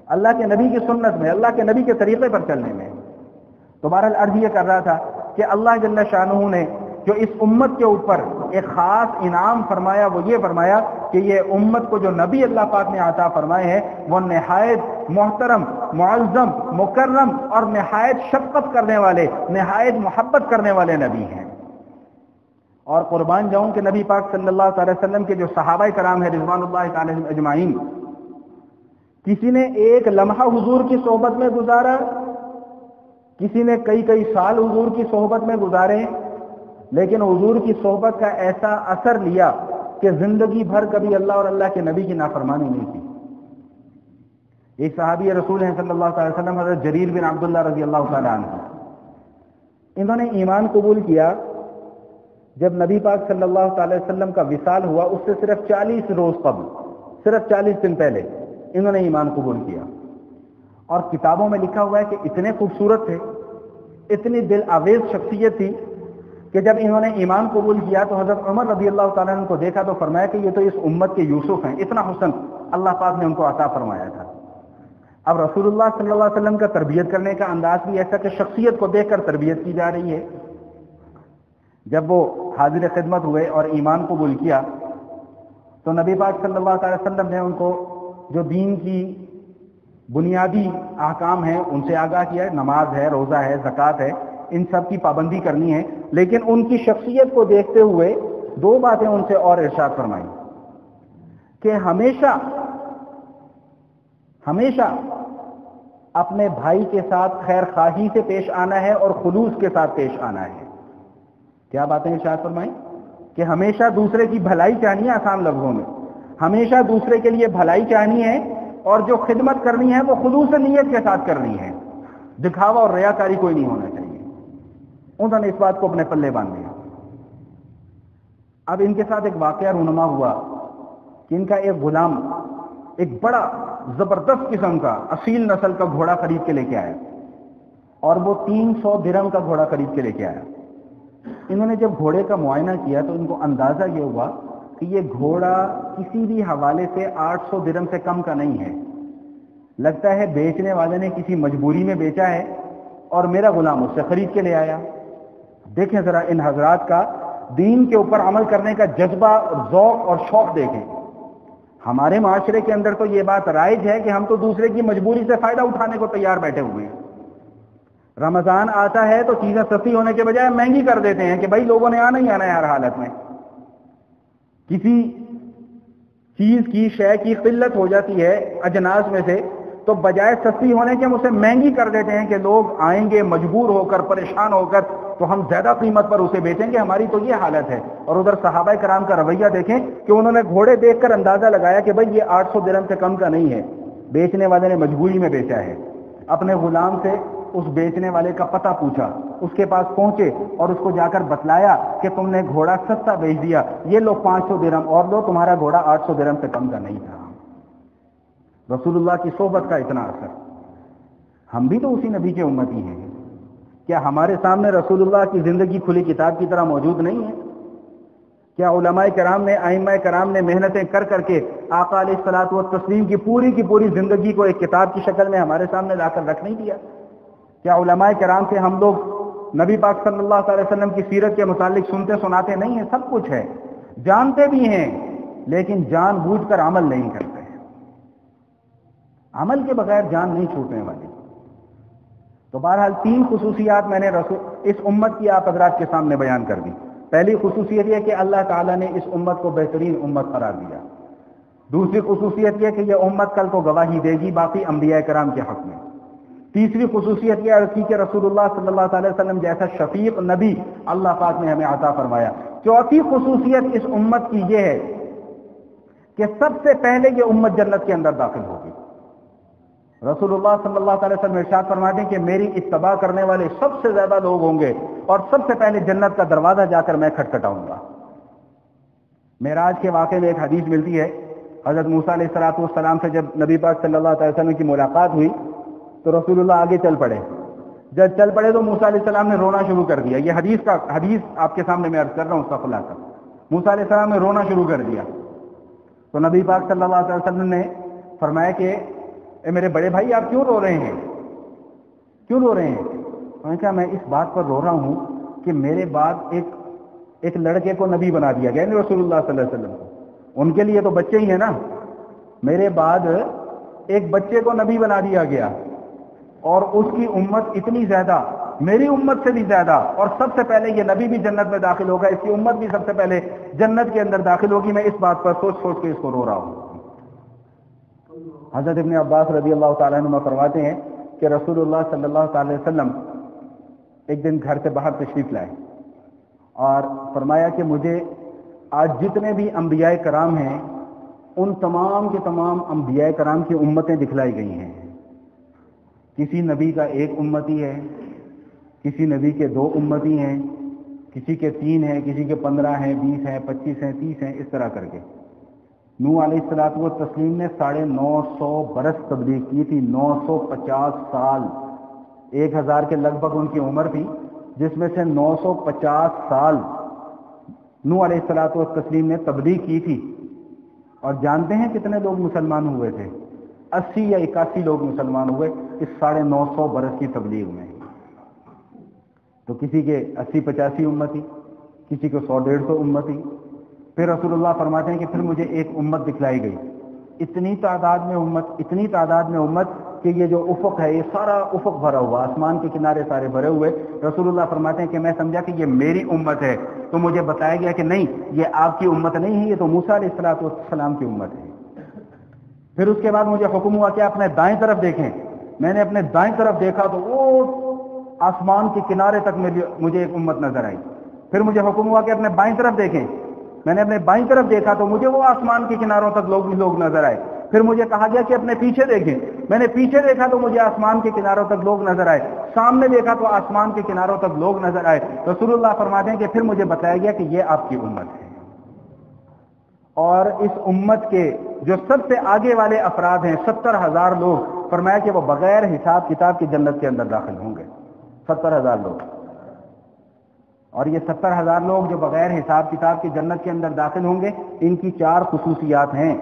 اللہ کے نبی کی سنت میں, اللہ کے نبی کے طریقے پر چلنے میں. تو بہرحال عرض یہ کر رہا تھا کہ اللہ جل شانہ نے جو اس امت کے اوپر ایک خاص انعام فرمایا وہ یہ فرمایا کہ یہ امت کو جو نبی اللہ پاک نے عطا فرمائے ہیں وہ نہایت محترم, معظم, مکرم اور نہایت شفقت کرنے والے, نہایت محبت کرنے والے نبی ہیں. اور قربان جاؤں کہ نبی پاک صلی اللہ تعالی وسلم کے جو صحابہ کرام ہیں رضوان اللہ تعالی اجمعین, کسی نے ایک لمحہ حضور کی صحبت میں گزارا, کسی نے کئی سال حضور کی صحبت میں گزارے, لیکن حضور کی صحبت کا ایسا اثر لیا کہ زندگی بھر کبھی اللہ اور اللہ کے نبی کی نافرمانی نہیں کی. ایک صحابی رسول ہیں صلی اللہ تعالی وسلم حضرت جریر بن عبداللہ رضی اللہ تعالی عنہ, انہوں نے ایمان قبول کیا جب نبی پاک صلی اللہ تعالی وسلم کا وصال ہوا, اس سے صرف 40 روز قبل, صرف 40 دن پہلے انہوں نے ایمان قبول کیا. اور کتابوں میں لکھا ہوا ہے کہ اتنے خوبصورت تھے, اتنی دل آویز شخصیت تھی کہ جب انہوں نے ایمان قبول کیا تو حضرت عمر رضی اللہ تعالیٰ عنہ کو دیکھا تو فرمایا کہ یہ تو اس امت کے یوسف ہیں, اتنا حسن اللہ پاک نے ان کو عطا فرمایا تھا. اب رسول اللہ صلی اللہ علیہ وسلم کا تربیت کرنے کا انداز بھی ایسا کہ شخصیت کو دیکھ کر تربیت کی جا رہی ہے. جب وہ حاضر خدمت ہوئے اور ایمان قبول کیا تو نبی پاک صلی اللہ تعالی وسلم نے ان کو جو دین کی بنیادی احکام ہیں ان سے آگاہ کیا ہے, نماز ہے, روزہ ہے, زکوٰۃ ہے, ان سب کی پابندی کرنی ہے. لیکن ان کی شخصیت کو دیکھتے ہوئے 2 باتیں ان سے اور ارشاد فرمائی کہ ہمیشہ اپنے بھائی کے ساتھ خیر خواہی سے پیش آنا ہے اور خلوص کے ساتھ پیش آنا ہے. کیا باتیں ارشاد فرمائیں کہ ہمیشہ دوسرے کی بھلائی چاہنی ہے, آسان لفظوں میں ہمیشہ دوسرے کے لیے بھلائی چاہنی ہے, اور جو خدمت کرنی ہے وہ خلوص نیت کے ساتھ کرنی ہے, دکھاوا اور ریاکاری کوئی نہیں ہونا چاہیے. انہوں نے اس بات کو اپنے پلے باندھ لیا. اب ان کے ساتھ ایک واقعہ رونما ہوا کہ ان کا ایک غلام ایک بڑا زبردست قسم کا اصیل نسل کا گھوڑا خرید کے لے کے آیا, اور وہ 300 درہم کا گھوڑا خرید کے لے کے آیا. انہوں نے جب گھوڑے کا معائنہ کیا تو ان کو اندازہ یہ ہوا کہ یہ گھوڑا کسی بھی حوالے سے 800 درہم سے کم کا نہیں ہے. لگتا ہے بیچنے والے نے کسی مجبوری میں بیچا ہے اور میرا غلام اس سے خرید کے لے آیا. دیکھیں ذرا ان حضرات کا دین کے اوپر عمل کرنے کا جذبہ, ذوق اور شوق دیکھیں. ہمارے معاشرے کے اندر تو یہ بات رائج ہے کہ ہم تو دوسرے کی مجبوری سے فائدہ اٹھانے کو تیار بیٹھے ہوئے ہیں. رمضان آتا ہے تو چیزیں سستی ہونے کے بجائے مہنگی کر دیتے ہیں کہ بھائی لوگوں نے آنا ہی آنا ہے ہر حالت میں. کسی چیز کی شے کی قلت ہو جاتی ہے اجناس میں سے تو بجائے سستی ہونے کے ہم اسے مہنگی کر دیتے ہیں کہ لوگ آئیں گے مجبور ہو کر, پریشان ہو کر, تو ہم زیادہ قیمت پر اسے بیچیں گے. ہماری تو یہ حالت ہے. اور ادھر صحابہ کرام کا رویہ دیکھیں کہ انہوں نے گھوڑے دیکھ کر اندازہ لگایا کہ بھائی یہ 800 درہم سے کم کا نہیں ہے, بیچنے والے نے مجبوری میں بیچا ہے. اپنے غلام سے اس بیچنے والے کا پتہ پوچھا, اس کے پاس پہنچے اور اس کو جا کر بتلایا کہ تم نے گھوڑا سستا بیچ دیا, یہ لو 500 درہم اور دو, تمہارا گھوڑا 800 درہم سے کم کا نہیں تھا. رسول اللہ کی صحبت کا اتنا اثر. ہم بھی تو اسی نبی کے امتی ہیں. کیا ہمارے سامنے رسول اللہ کی زندگی کھلی کتاب کی طرح موجود نہیں ہے؟ کیا علماء کرام نے, ائمہ کرام نے محنتیں کر کر کے آقا علیہ الصلوۃ والتسلیم کی پوری زندگی کو ایک کتاب کی شکل میں ہمارے سامنے لا کر رکھ نہیں دیا؟ کیا علماء کرام سے ہم لوگ نبی پاک صلی اللہ علیہ وسلم کی سیرت کے متعلق سنتے سناتے نہیں ہیں؟ سب کچھ ہے, جانتے بھی ہیں, لیکن جان بوجھ کر عمل نہیں کرتے ہیں. عمل کے بغیر جان نہیں چھوٹنے والی. تو بہرحال 3 خصوصیات میں نے اس امت کی آپ حضرات کے سامنے بیان کر دی. پہلی خصوصیت یہ کہ اللہ تعالیٰ نے اس امت کو بہترین امت قرار دیا. دوسری خصوصیت یہ کہ یہ امت کل کو گواہی دے گی باقی انبیاء کرام کے حق میں۔ تیسری خصوصیت یہ ہے کہ رسول اللہ صلی اللہ علیہ وسلم جیسا شفیق نبی اللہ پاک نے ہمیں عطا فرمایا۔ چوتھی خصوصیت اس امت کی یہ ہے کہ سب سے پہلے یہ امت جنت کے اندر داخل ہوگی۔ رسول اللہ صلی اللہ علیہ وسلم ارشاد فرماتے ہیں کہ میری اتباع کرنے والے سب سے زیادہ لوگ ہوں گے اور سب سے پہلے جنت کا دروازہ جا کر میں کھٹکھٹاؤں گا۔ معراج کے واقعے میں ایک حدیث ملتی ہے، حضرت موسیٰ علیہ السلام سے جب نبی پاک صلی اللہ علیہ وسلم کی ملاقات ہوئی تو رسول اللہ آگے چل پڑے۔ جب چل پڑے تو موسیٰ علیہ السلام نے رونا شروع کر دیا۔ یہ حدیث آپ کے سامنے میں عرض کر رہا ہوں، اس کا خلاصہ۔ موسیٰ علیہ السلام نے رونا شروع کر دیا تو نبی پاک صلی اللہ علیہ وسلم نے فرمایا کہ اے میرے بڑے بھائی آپ کیوں رو رہے ہیں؟ کیوں رو رہے ہیں؟ انہوں نے کہا میں اس بات پر رو رہا ہوں کہ میرے بعد ایک لڑکے کو نبی بنا دیا گیا، رسول اللہ صلی اللہ علیہ وسلم کو۔ ان کے لیے تو بچے ہی ہیں نا، میرے بعد ایک بچے کو نبی بنا دیا گیا اور اس کی امت اتنی زیادہ، میری امت سے بھی زیادہ، اور سب سے پہلے یہ نبی بھی جنت میں داخل ہوگا، اس کی امت بھی سب سے پہلے جنت کے اندر داخل ہوگی۔ میں اس بات پر سوچ سوچ کے اس کو رو رہا ہوں۔ حضرت ابن عباس رضی اللہ تعالیٰ عنہ فرماتے ہیں کہ رسول اللہ صلی اللہ علیہ وسلم ایک دن گھر سے باہر تشریف لائے اور فرمایا کہ مجھے آج جتنے بھی انبیاء کرام ہیں ان تمام کے تمام انبیاء کرام کی امتیں دکھلائی گئی ہیں۔ کسی نبی کا ایک امتی ہے، کسی نبی کے 2 امتی ہیں، کسی کے 3 ہیں، کسی کے 15 ہیں، 20 ہیں، 25 ہیں، 30 ہیں، اس طرح کر کے۔ نوح علیہ السلام نے 950 برس تبلیغ کی تھی، 950 سال، 1000 کے لگ بھگ ان کی عمر تھی، جس میں سے 950 سال نوح علیہ السلام نے تبلیغ کی تھی۔ اور جانتے ہیں کتنے لوگ مسلمان ہوئے تھے؟ 80 یا 81 لوگ مسلمان ہوئے اس 950 برس کی تبلیغ میں۔ تو کسی کے 80-85 امتی، کسی کو 100-150 امتی۔ پھر رسول اللہ فرماتے ہیں کہ پھر مجھے ایک امت دکھلائی گئی، اتنی تعداد میں امت کہ یہ جو افق ہے یہ سارا افق بھرا ہوا، آسمان کے کنارے سارے بھرے ہوئے۔ رسول اللہ فرماتے ہیں کہ میں سمجھا کہ یہ میری امت ہے، تو مجھے بتایا گیا کہ نہیں، یہ آپ کی امت نہیں ہے، یہ تو موسیٰ علیہ السلام کی امت ہے۔ پھر اس کے بعد مجھے حکم ہوا کہ اپنے دائیں طرف دیکھیں۔ میں نے اپنے دائیں طرف دیکھا تو وہ آسمان کے کنارے تک مجھے ایک امت نظر آئی۔ پھر مجھے حکم ہوا کہ اپنے بائیں طرف دیکھیں۔ میں نے اپنے بائیں طرف دیکھا تو مجھے وہ آسمان کے کناروں تک لوگ نظر آئے۔ پھر مجھے کہا گیا کہ اپنے پیچھے دیکھیں۔ میں نے پیچھے دیکھا تو مجھے آسمان کے کناروں تک لوگ نظر آئے۔ سامنے دیکھا تو آسمان کے کناروں تک لوگ نظر آئے۔ رسول اللہ فرماتے ہیں کہ پھر مجھے بتایا گیا کہ یہ آپ کی امت ہے، اور اس امت کے جو سب سے آگے والے افراد ہیں 70,000 لوگ، فرمایا کہ وہ بغیر حساب کتاب کی جنت کے اندر داخل ہوں گے۔ 70,000 لوگ، اور یہ 70,000 لوگ جو بغیر حساب کتاب کی جنت کے اندر داخل ہوں گے، ان کی 4 خصوصیات ہیں۔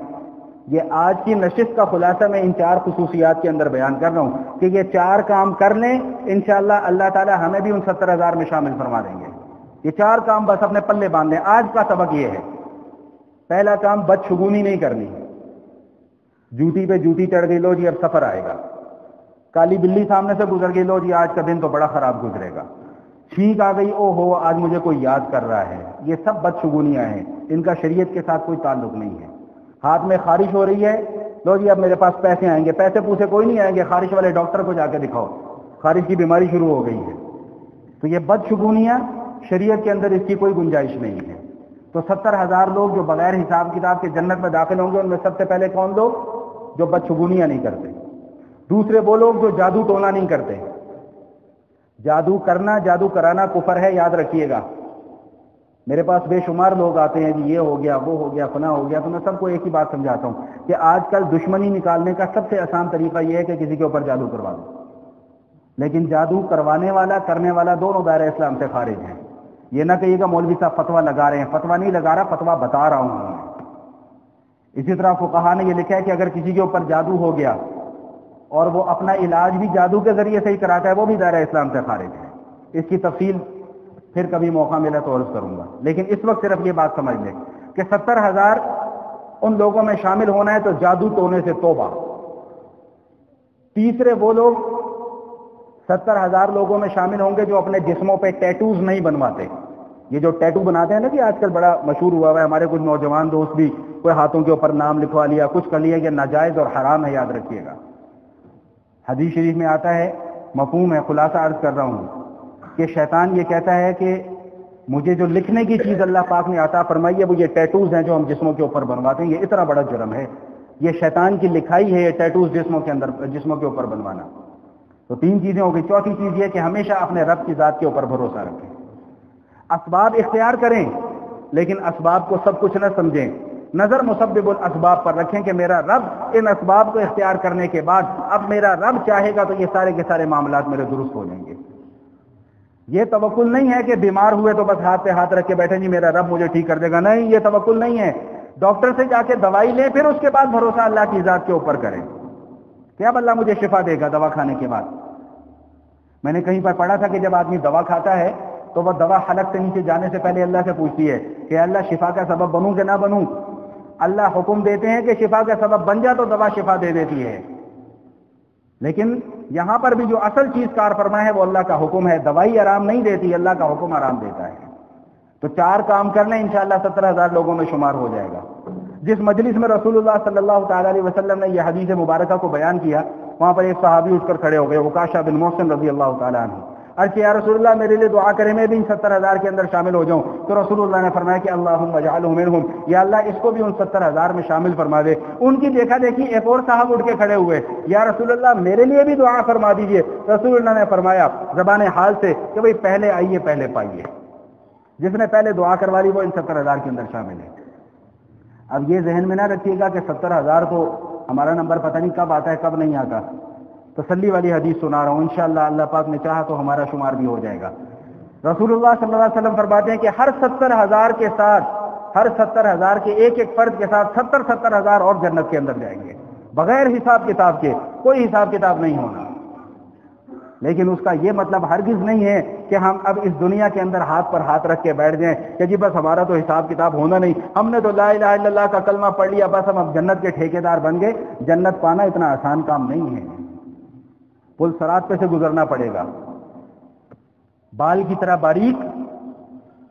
یہ آج کی نشست کا خلاصہ میں ان 4 خصوصیات کے اندر بیان کر رہا ہوں کہ یہ 4 کام کر لیں انشاءاللہ اللہ تعالی ہمیں بھی ان 70,000 میں شامل فرما دیں گے۔ یہ 4 کام بس اپنے پلے باندھ لیں۔ آج کا سبق یہ ہے، پہلا کام بدشگونی نہیں کرنی۔ جوتی پہ جوتی چڑھ گئی، لو جی اب سفر آئے گا۔ کالی بلی سامنے سے گزر گئی، لو جی آج کا دن تو بڑا خراب گزرے گا۔ چھینک آ گئی، او ہو آج مجھے کوئی یاد کر رہا ہے۔ یہ سب بدشگونیاں ہیں، ان کا شریعت کے ساتھ کوئی تعلق نہیں ہے۔ ہاتھ میں خارش ہو رہی ہے، لو جی اب میرے پاس پیسے آئیں گے، پیسے پوسے کوئی نہیں آئیں گے، خارش والے ڈاکٹر کو جا کے دکھاؤ، خارش کی بیماری شروع ہو گئی ہے۔ تو یہ بدشگونیاں شریعت کے اندر اس کی کوئی گنجائش نہیں ہے۔ تو 70,000 لوگ جو بغیر حساب کتاب کے جنت میں داخل ہوں گے، ان میں سب سے پہلے کون لوگ؟ جو بدشگونیاں نہیں کرتے۔ دوسرے وہ لوگ جو جادو ٹونا نہیں کرتے۔ جادو کرنا، جادو کرانا کفر ہے، یاد رکھیے گا۔ میرے پاس بے شمار لوگ آتے ہیں جی یہ ہو گیا، وہ ہو گیا، فلاں ہو گیا، تو میں سب کو ایک ہی بات سمجھاتا ہوں کہ آج کل دشمنی نکالنے کا سب سے آسان طریقہ یہ ہے کہ کسی کے اوپر جادو کروا دو، لیکن جادو کروانے والا کرنے والا دونوں دائرہ اسلام سے خارج ہیں۔ یہ نہ کہیے گا مولوی صاحب فتویٰ لگا رہے ہیں، فتویٰ نہیں لگا رہا، فتویٰ بتا رہا ہوں۔ اسی طرح فقہا نے یہ لکھا ہے کہ اگر کسی کے اوپر جادو ہو گیا اور وہ اپنا علاج بھی جادو کے ذریعے سے ہی کراتا ہے، وہ بھی دائرہ اسلام سے خارج ہے۔ اس کی تفصیل پھر کبھی موقع ملا تو عرض کروں گا، لیکن اس وقت صرف یہ بات سمجھ لیں کہ 70,000 ان لوگوں میں شامل ہونا ہے تو جادو ٹونے سے توبہ۔ تیسرے وہ لوگ 70,000 لوگوں میں شامل ہوں گے جو اپنے جسموں پہ ٹیٹوز نہیں بنواتے۔ یہ جو ٹیٹو بناتے ہیں نا کہ آج کل بڑا مشہور ہوا ہے، ہمارے کچھ نوجوان دوست بھی کوئی ہاتھوں کے اوپر نام لکھوا لیا، کچھ کر لیا، یہ ناجائز اور حرام ہے، یاد رکھیے گا۔ حدیث شریف میں آتا ہے، مفہوم ہے، خلاصہ عرض کر رہا ہوں کہ شیطان یہ کہتا ہے کہ مجھے جو لکھنے کی چیز اللہ پاک نے عطا فرمائی ہے وہ یہ ٹیٹوز ہیں جو ہم جسموں کے اوپر بنواتے ہیں، یہ اتنا بڑا جرم ہے، یہ شیطان کی لکھائی ہے، یہ ٹیٹوز جسموں کے اوپر بنوانا۔ تو تین چیزیں ہو گئی۔ چوتھی چیز یہ کہ ہمیشہ اپنے رب کی ذات کے اوپر بھروسہ رکھیں، اسباب اختیار کریں لیکن اسباب کو سب کچھ نہ سمجھیں، نظر مسبب الاسباب پر رکھیں کہ میرا رب ان اسباب کو اختیار کرنے کے بعد اب میرا رب چاہے گا تو یہ سارے کے سارے معاملات میرے درست ہو جائیں گے۔ یہ توکل نہیں ہے کہ بیمار ہوئے تو بس ہاتھ پہ ہاتھ رکھ کے بیٹھے جی میرا رب مجھے ٹھیک کر دے گا، نہیں، یہ توکل نہیں ہے۔ ڈاکٹر سے جا کے دوائی لیں، پھر اس کے بعد بھروسہ اللہ کی ذات کے اوپر کریں کہ اب اللہ مجھے شفا دے گا دوا کھانے کے بعد۔ میں نے کہیں پر پڑھا تھا کہ جب آدمی دوا کھاتا ہے تو وہ دوا حلق سے نیچے جانے سے پہلے اللہ سے پوچھتی ہے کہ اللہ شفا کا سبب بنوں کہ نہ بنوں۔ اللہ حکم دیتے ہیں کہ شفا کا سبب بن جا تو دوا شفا دے دیتی ہے، لیکن یہاں پر بھی جو اصل چیز کار فرما ہے وہ اللہ کا حکم ہے، دوائی آرام نہیں دیتی، اللہ کا حکم آرام دیتا ہے۔ تو 4 کام کر لیں، انشاءاللہ 17,000 لوگوں میں شمار ہو جائے گا۔ جس مجلس میں رسول اللہ صلی اللہ تعالی علیہ وسلم نے یہ حدیث مبارکہ کو بیان کیا، وہاں پر ایک صحابی اٹھ کر کھڑے ہو گئے، عکاشہ بن محسن رضی اللہ تعالیٰ عنہ، عرض کیا یا رسول اللہ میرے لیے دعا کریں، میں بھی ان 70,000 کے اندر شامل ہو جاؤں۔ تو رسول اللہ نے فرمایا کہ اللہم اجعلہ منہم، یا اللہ اس کو بھی ان 70,000 میں شامل فرما دے۔ ان کی دیکھا دیکھی ایک اور صاحب اٹھ کے کھڑے ہوئے، یا رسول اللہ میرے لیے بھی دعا فرما دیجئے۔ رسول اللہ نے فرمایا زبان حال سے کہ بھئی پہلے آئیے پہلے پائیے، جس نے پہلے دعا کروا لی وہ ان 70,000 کے اندر شامل ہے۔ اب یہ ذہن میں نہ رکھیے گا کہ 70,000 تو ہمارا نمبر پتہ نہیں کب آتا ہے کب نہیں آتا، تسلی والی حدیث سنا رہا ہوں، انشاءاللہ اللہ پاک نے چاہا تو ہمارا شمار بھی ہو جائے گا۔ رسول اللہ صلی اللہ علیہ وسلم فرماتے ہیں کہ ہر 70,000 کے ساتھ، ہر 70,000 کے ایک ایک فرد کے ساتھ 70,000 اور جنت کے اندر جائیں گے بغیر حساب کتاب کے، کوئی حساب کتاب نہیں ہونا۔ لیکن اس کا یہ مطلب ہرگز نہیں ہے کہ ہم اب اس دنیا کے اندر ہاتھ پر ہاتھ رکھ کے بیٹھ جائیں کہ جی بس ہمارا تو حساب کتاب ہونا نہیں، ہم نے تو لا الہ الا اللہ کا کلمہ پڑھ لیا، بس ہم اب جنت کے ٹھیکیدار بن گئے۔ جنت پانا اتنا آسان کام نہیں ہے، پل صراط پہ سے گزرنا پڑے گا، بال کی طرح باریک،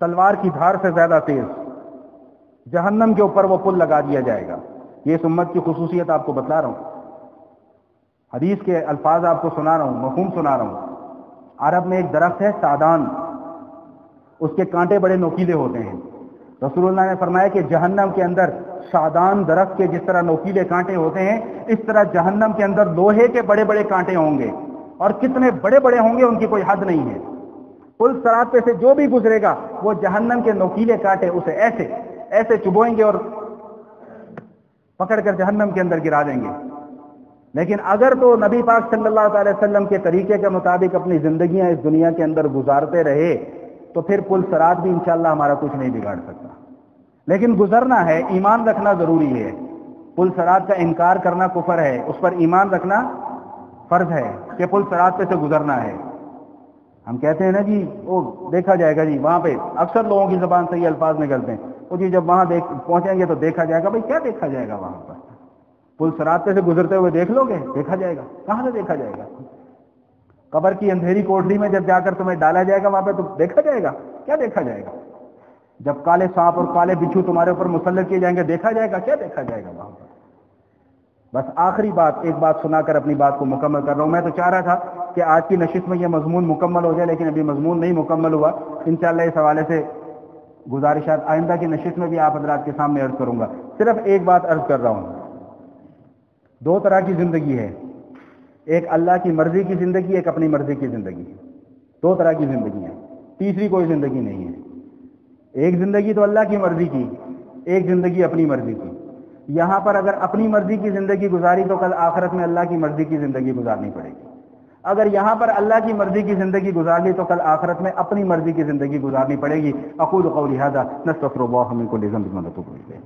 تلوار کی دھار سے زیادہ تیز، جہنم کے اوپر وہ پل لگا دیا جائے گا۔ یہ اس امت کی خصوصیت آپ کو بتلا رہا ہوں، حدیث کے الفاظ آپ کو سنا رہا ہوں، مفہوم سنا رہا ہوں۔ عرب میں ایک درخت ہے سعدان، اس کے کانٹے بڑے نوکیلے ہوتے ہیں۔ رسول اللہ نے فرمایا کہ جہنم کے اندر سعدان درخت کے جس طرح نوکیلے کانٹے ہوتے ہیں، اس طرح جہنم کے اندر لوہے کے بڑے بڑے کانٹے ہوں گے، اور کتنے بڑے بڑے ہوں گے ان کی کوئی حد نہیں ہے۔ پل صراط پہ سے جو بھی گزرے گا وہ جہنم کے نوکیلے کانٹے اسے ایسے ایسے چبوئیں گے اور پکڑ کر جہنم کے اندر گرا دیں گے۔ لیکن اگر تو نبی پاک صلی اللہ تعالی وسلم کے طریقے کے مطابق اپنی زندگیاں اس دنیا کے اندر گزارتے رہے تو پھر پل صراط بھی انشاءاللہ ہمارا کچھ نہیں بگاڑ سکتا، لیکن گزرنا ہے، ایمان رکھنا ضروری ہے۔ پل صراط کا انکار کرنا کفر ہے، اس پر ایمان رکھنا فرض ہے کہ پل صراط پہ سے گزرنا ہے۔ ہم کہتے ہیں نا جی وہ دیکھا جائے گا، جی وہاں پہ اکثر لوگوں کی زبان سے یہ الفاظ نکلتے ہیں، وہ جی جب وہاں پہنچیں گے تو دیکھا جائے گا۔ بھائی کیا دیکھا جائے گا وہاں پر؟ پل صراط پہ سے گزرتے ہوئے دیکھ لو گے؟ دیکھا جائے گا، کہاں سے دیکھا جائے گا؟ قبر کی اندھیری کوٹری میں جب جا کر تمہیں ڈالا جائے گا وہاں پہ تو دیکھا جائے گا؟ کیا دیکھا جائے گا؟ جب کالے سانپ اور کالے بچھو تمہارے اوپر مسلط کیے جائیں گے دیکھا جائے گا؟ کیا دیکھا جائے گا وہاں پر؟ بس آخری بات، ایک بات سنا کر اپنی بات کو مکمل کر رہا ہوں۔ میں تو چاہ رہا تھا کہ آج کی نشست میں یہ مضمون مکمل ہو جائے، لیکن ابھی مضمون نہیں مکمل ہوا۔ انشاءاللہ اس حوالے سے گزارشات آئندہ کی نشست میں بھی آپ حضرات کے سامنے عرض کروں گا۔ صرف ایک بات عرض کر رہا ہوں، 2 طرح کی زندگی ہے، ایک اللہ کی مرضی کی زندگی، ایک اپنی مرضی کی زندگی۔ 2 طرح کی زندگی ہے، تیسری کوئی زندگی نہیں ہے۔ ایک زندگی تو اللہ کی مرضی کی، ایک زندگی اپنی مرضی کی۔ یہاں پر اگر اپنی مرضی کی زندگی گزاری تو کل آخرت میں اللہ کی مرضی کی زندگی گزارنی پڑے گی۔ اگر یہاں پر اللہ کی مرضی کی زندگی گزار لی تو کل آخرت میں اپنی مرضی کی زندگی گزارنی پڑے گی۔ اقول قولی ھذا نستغفر اللہ من کل ذنب ونتوب الیہ۔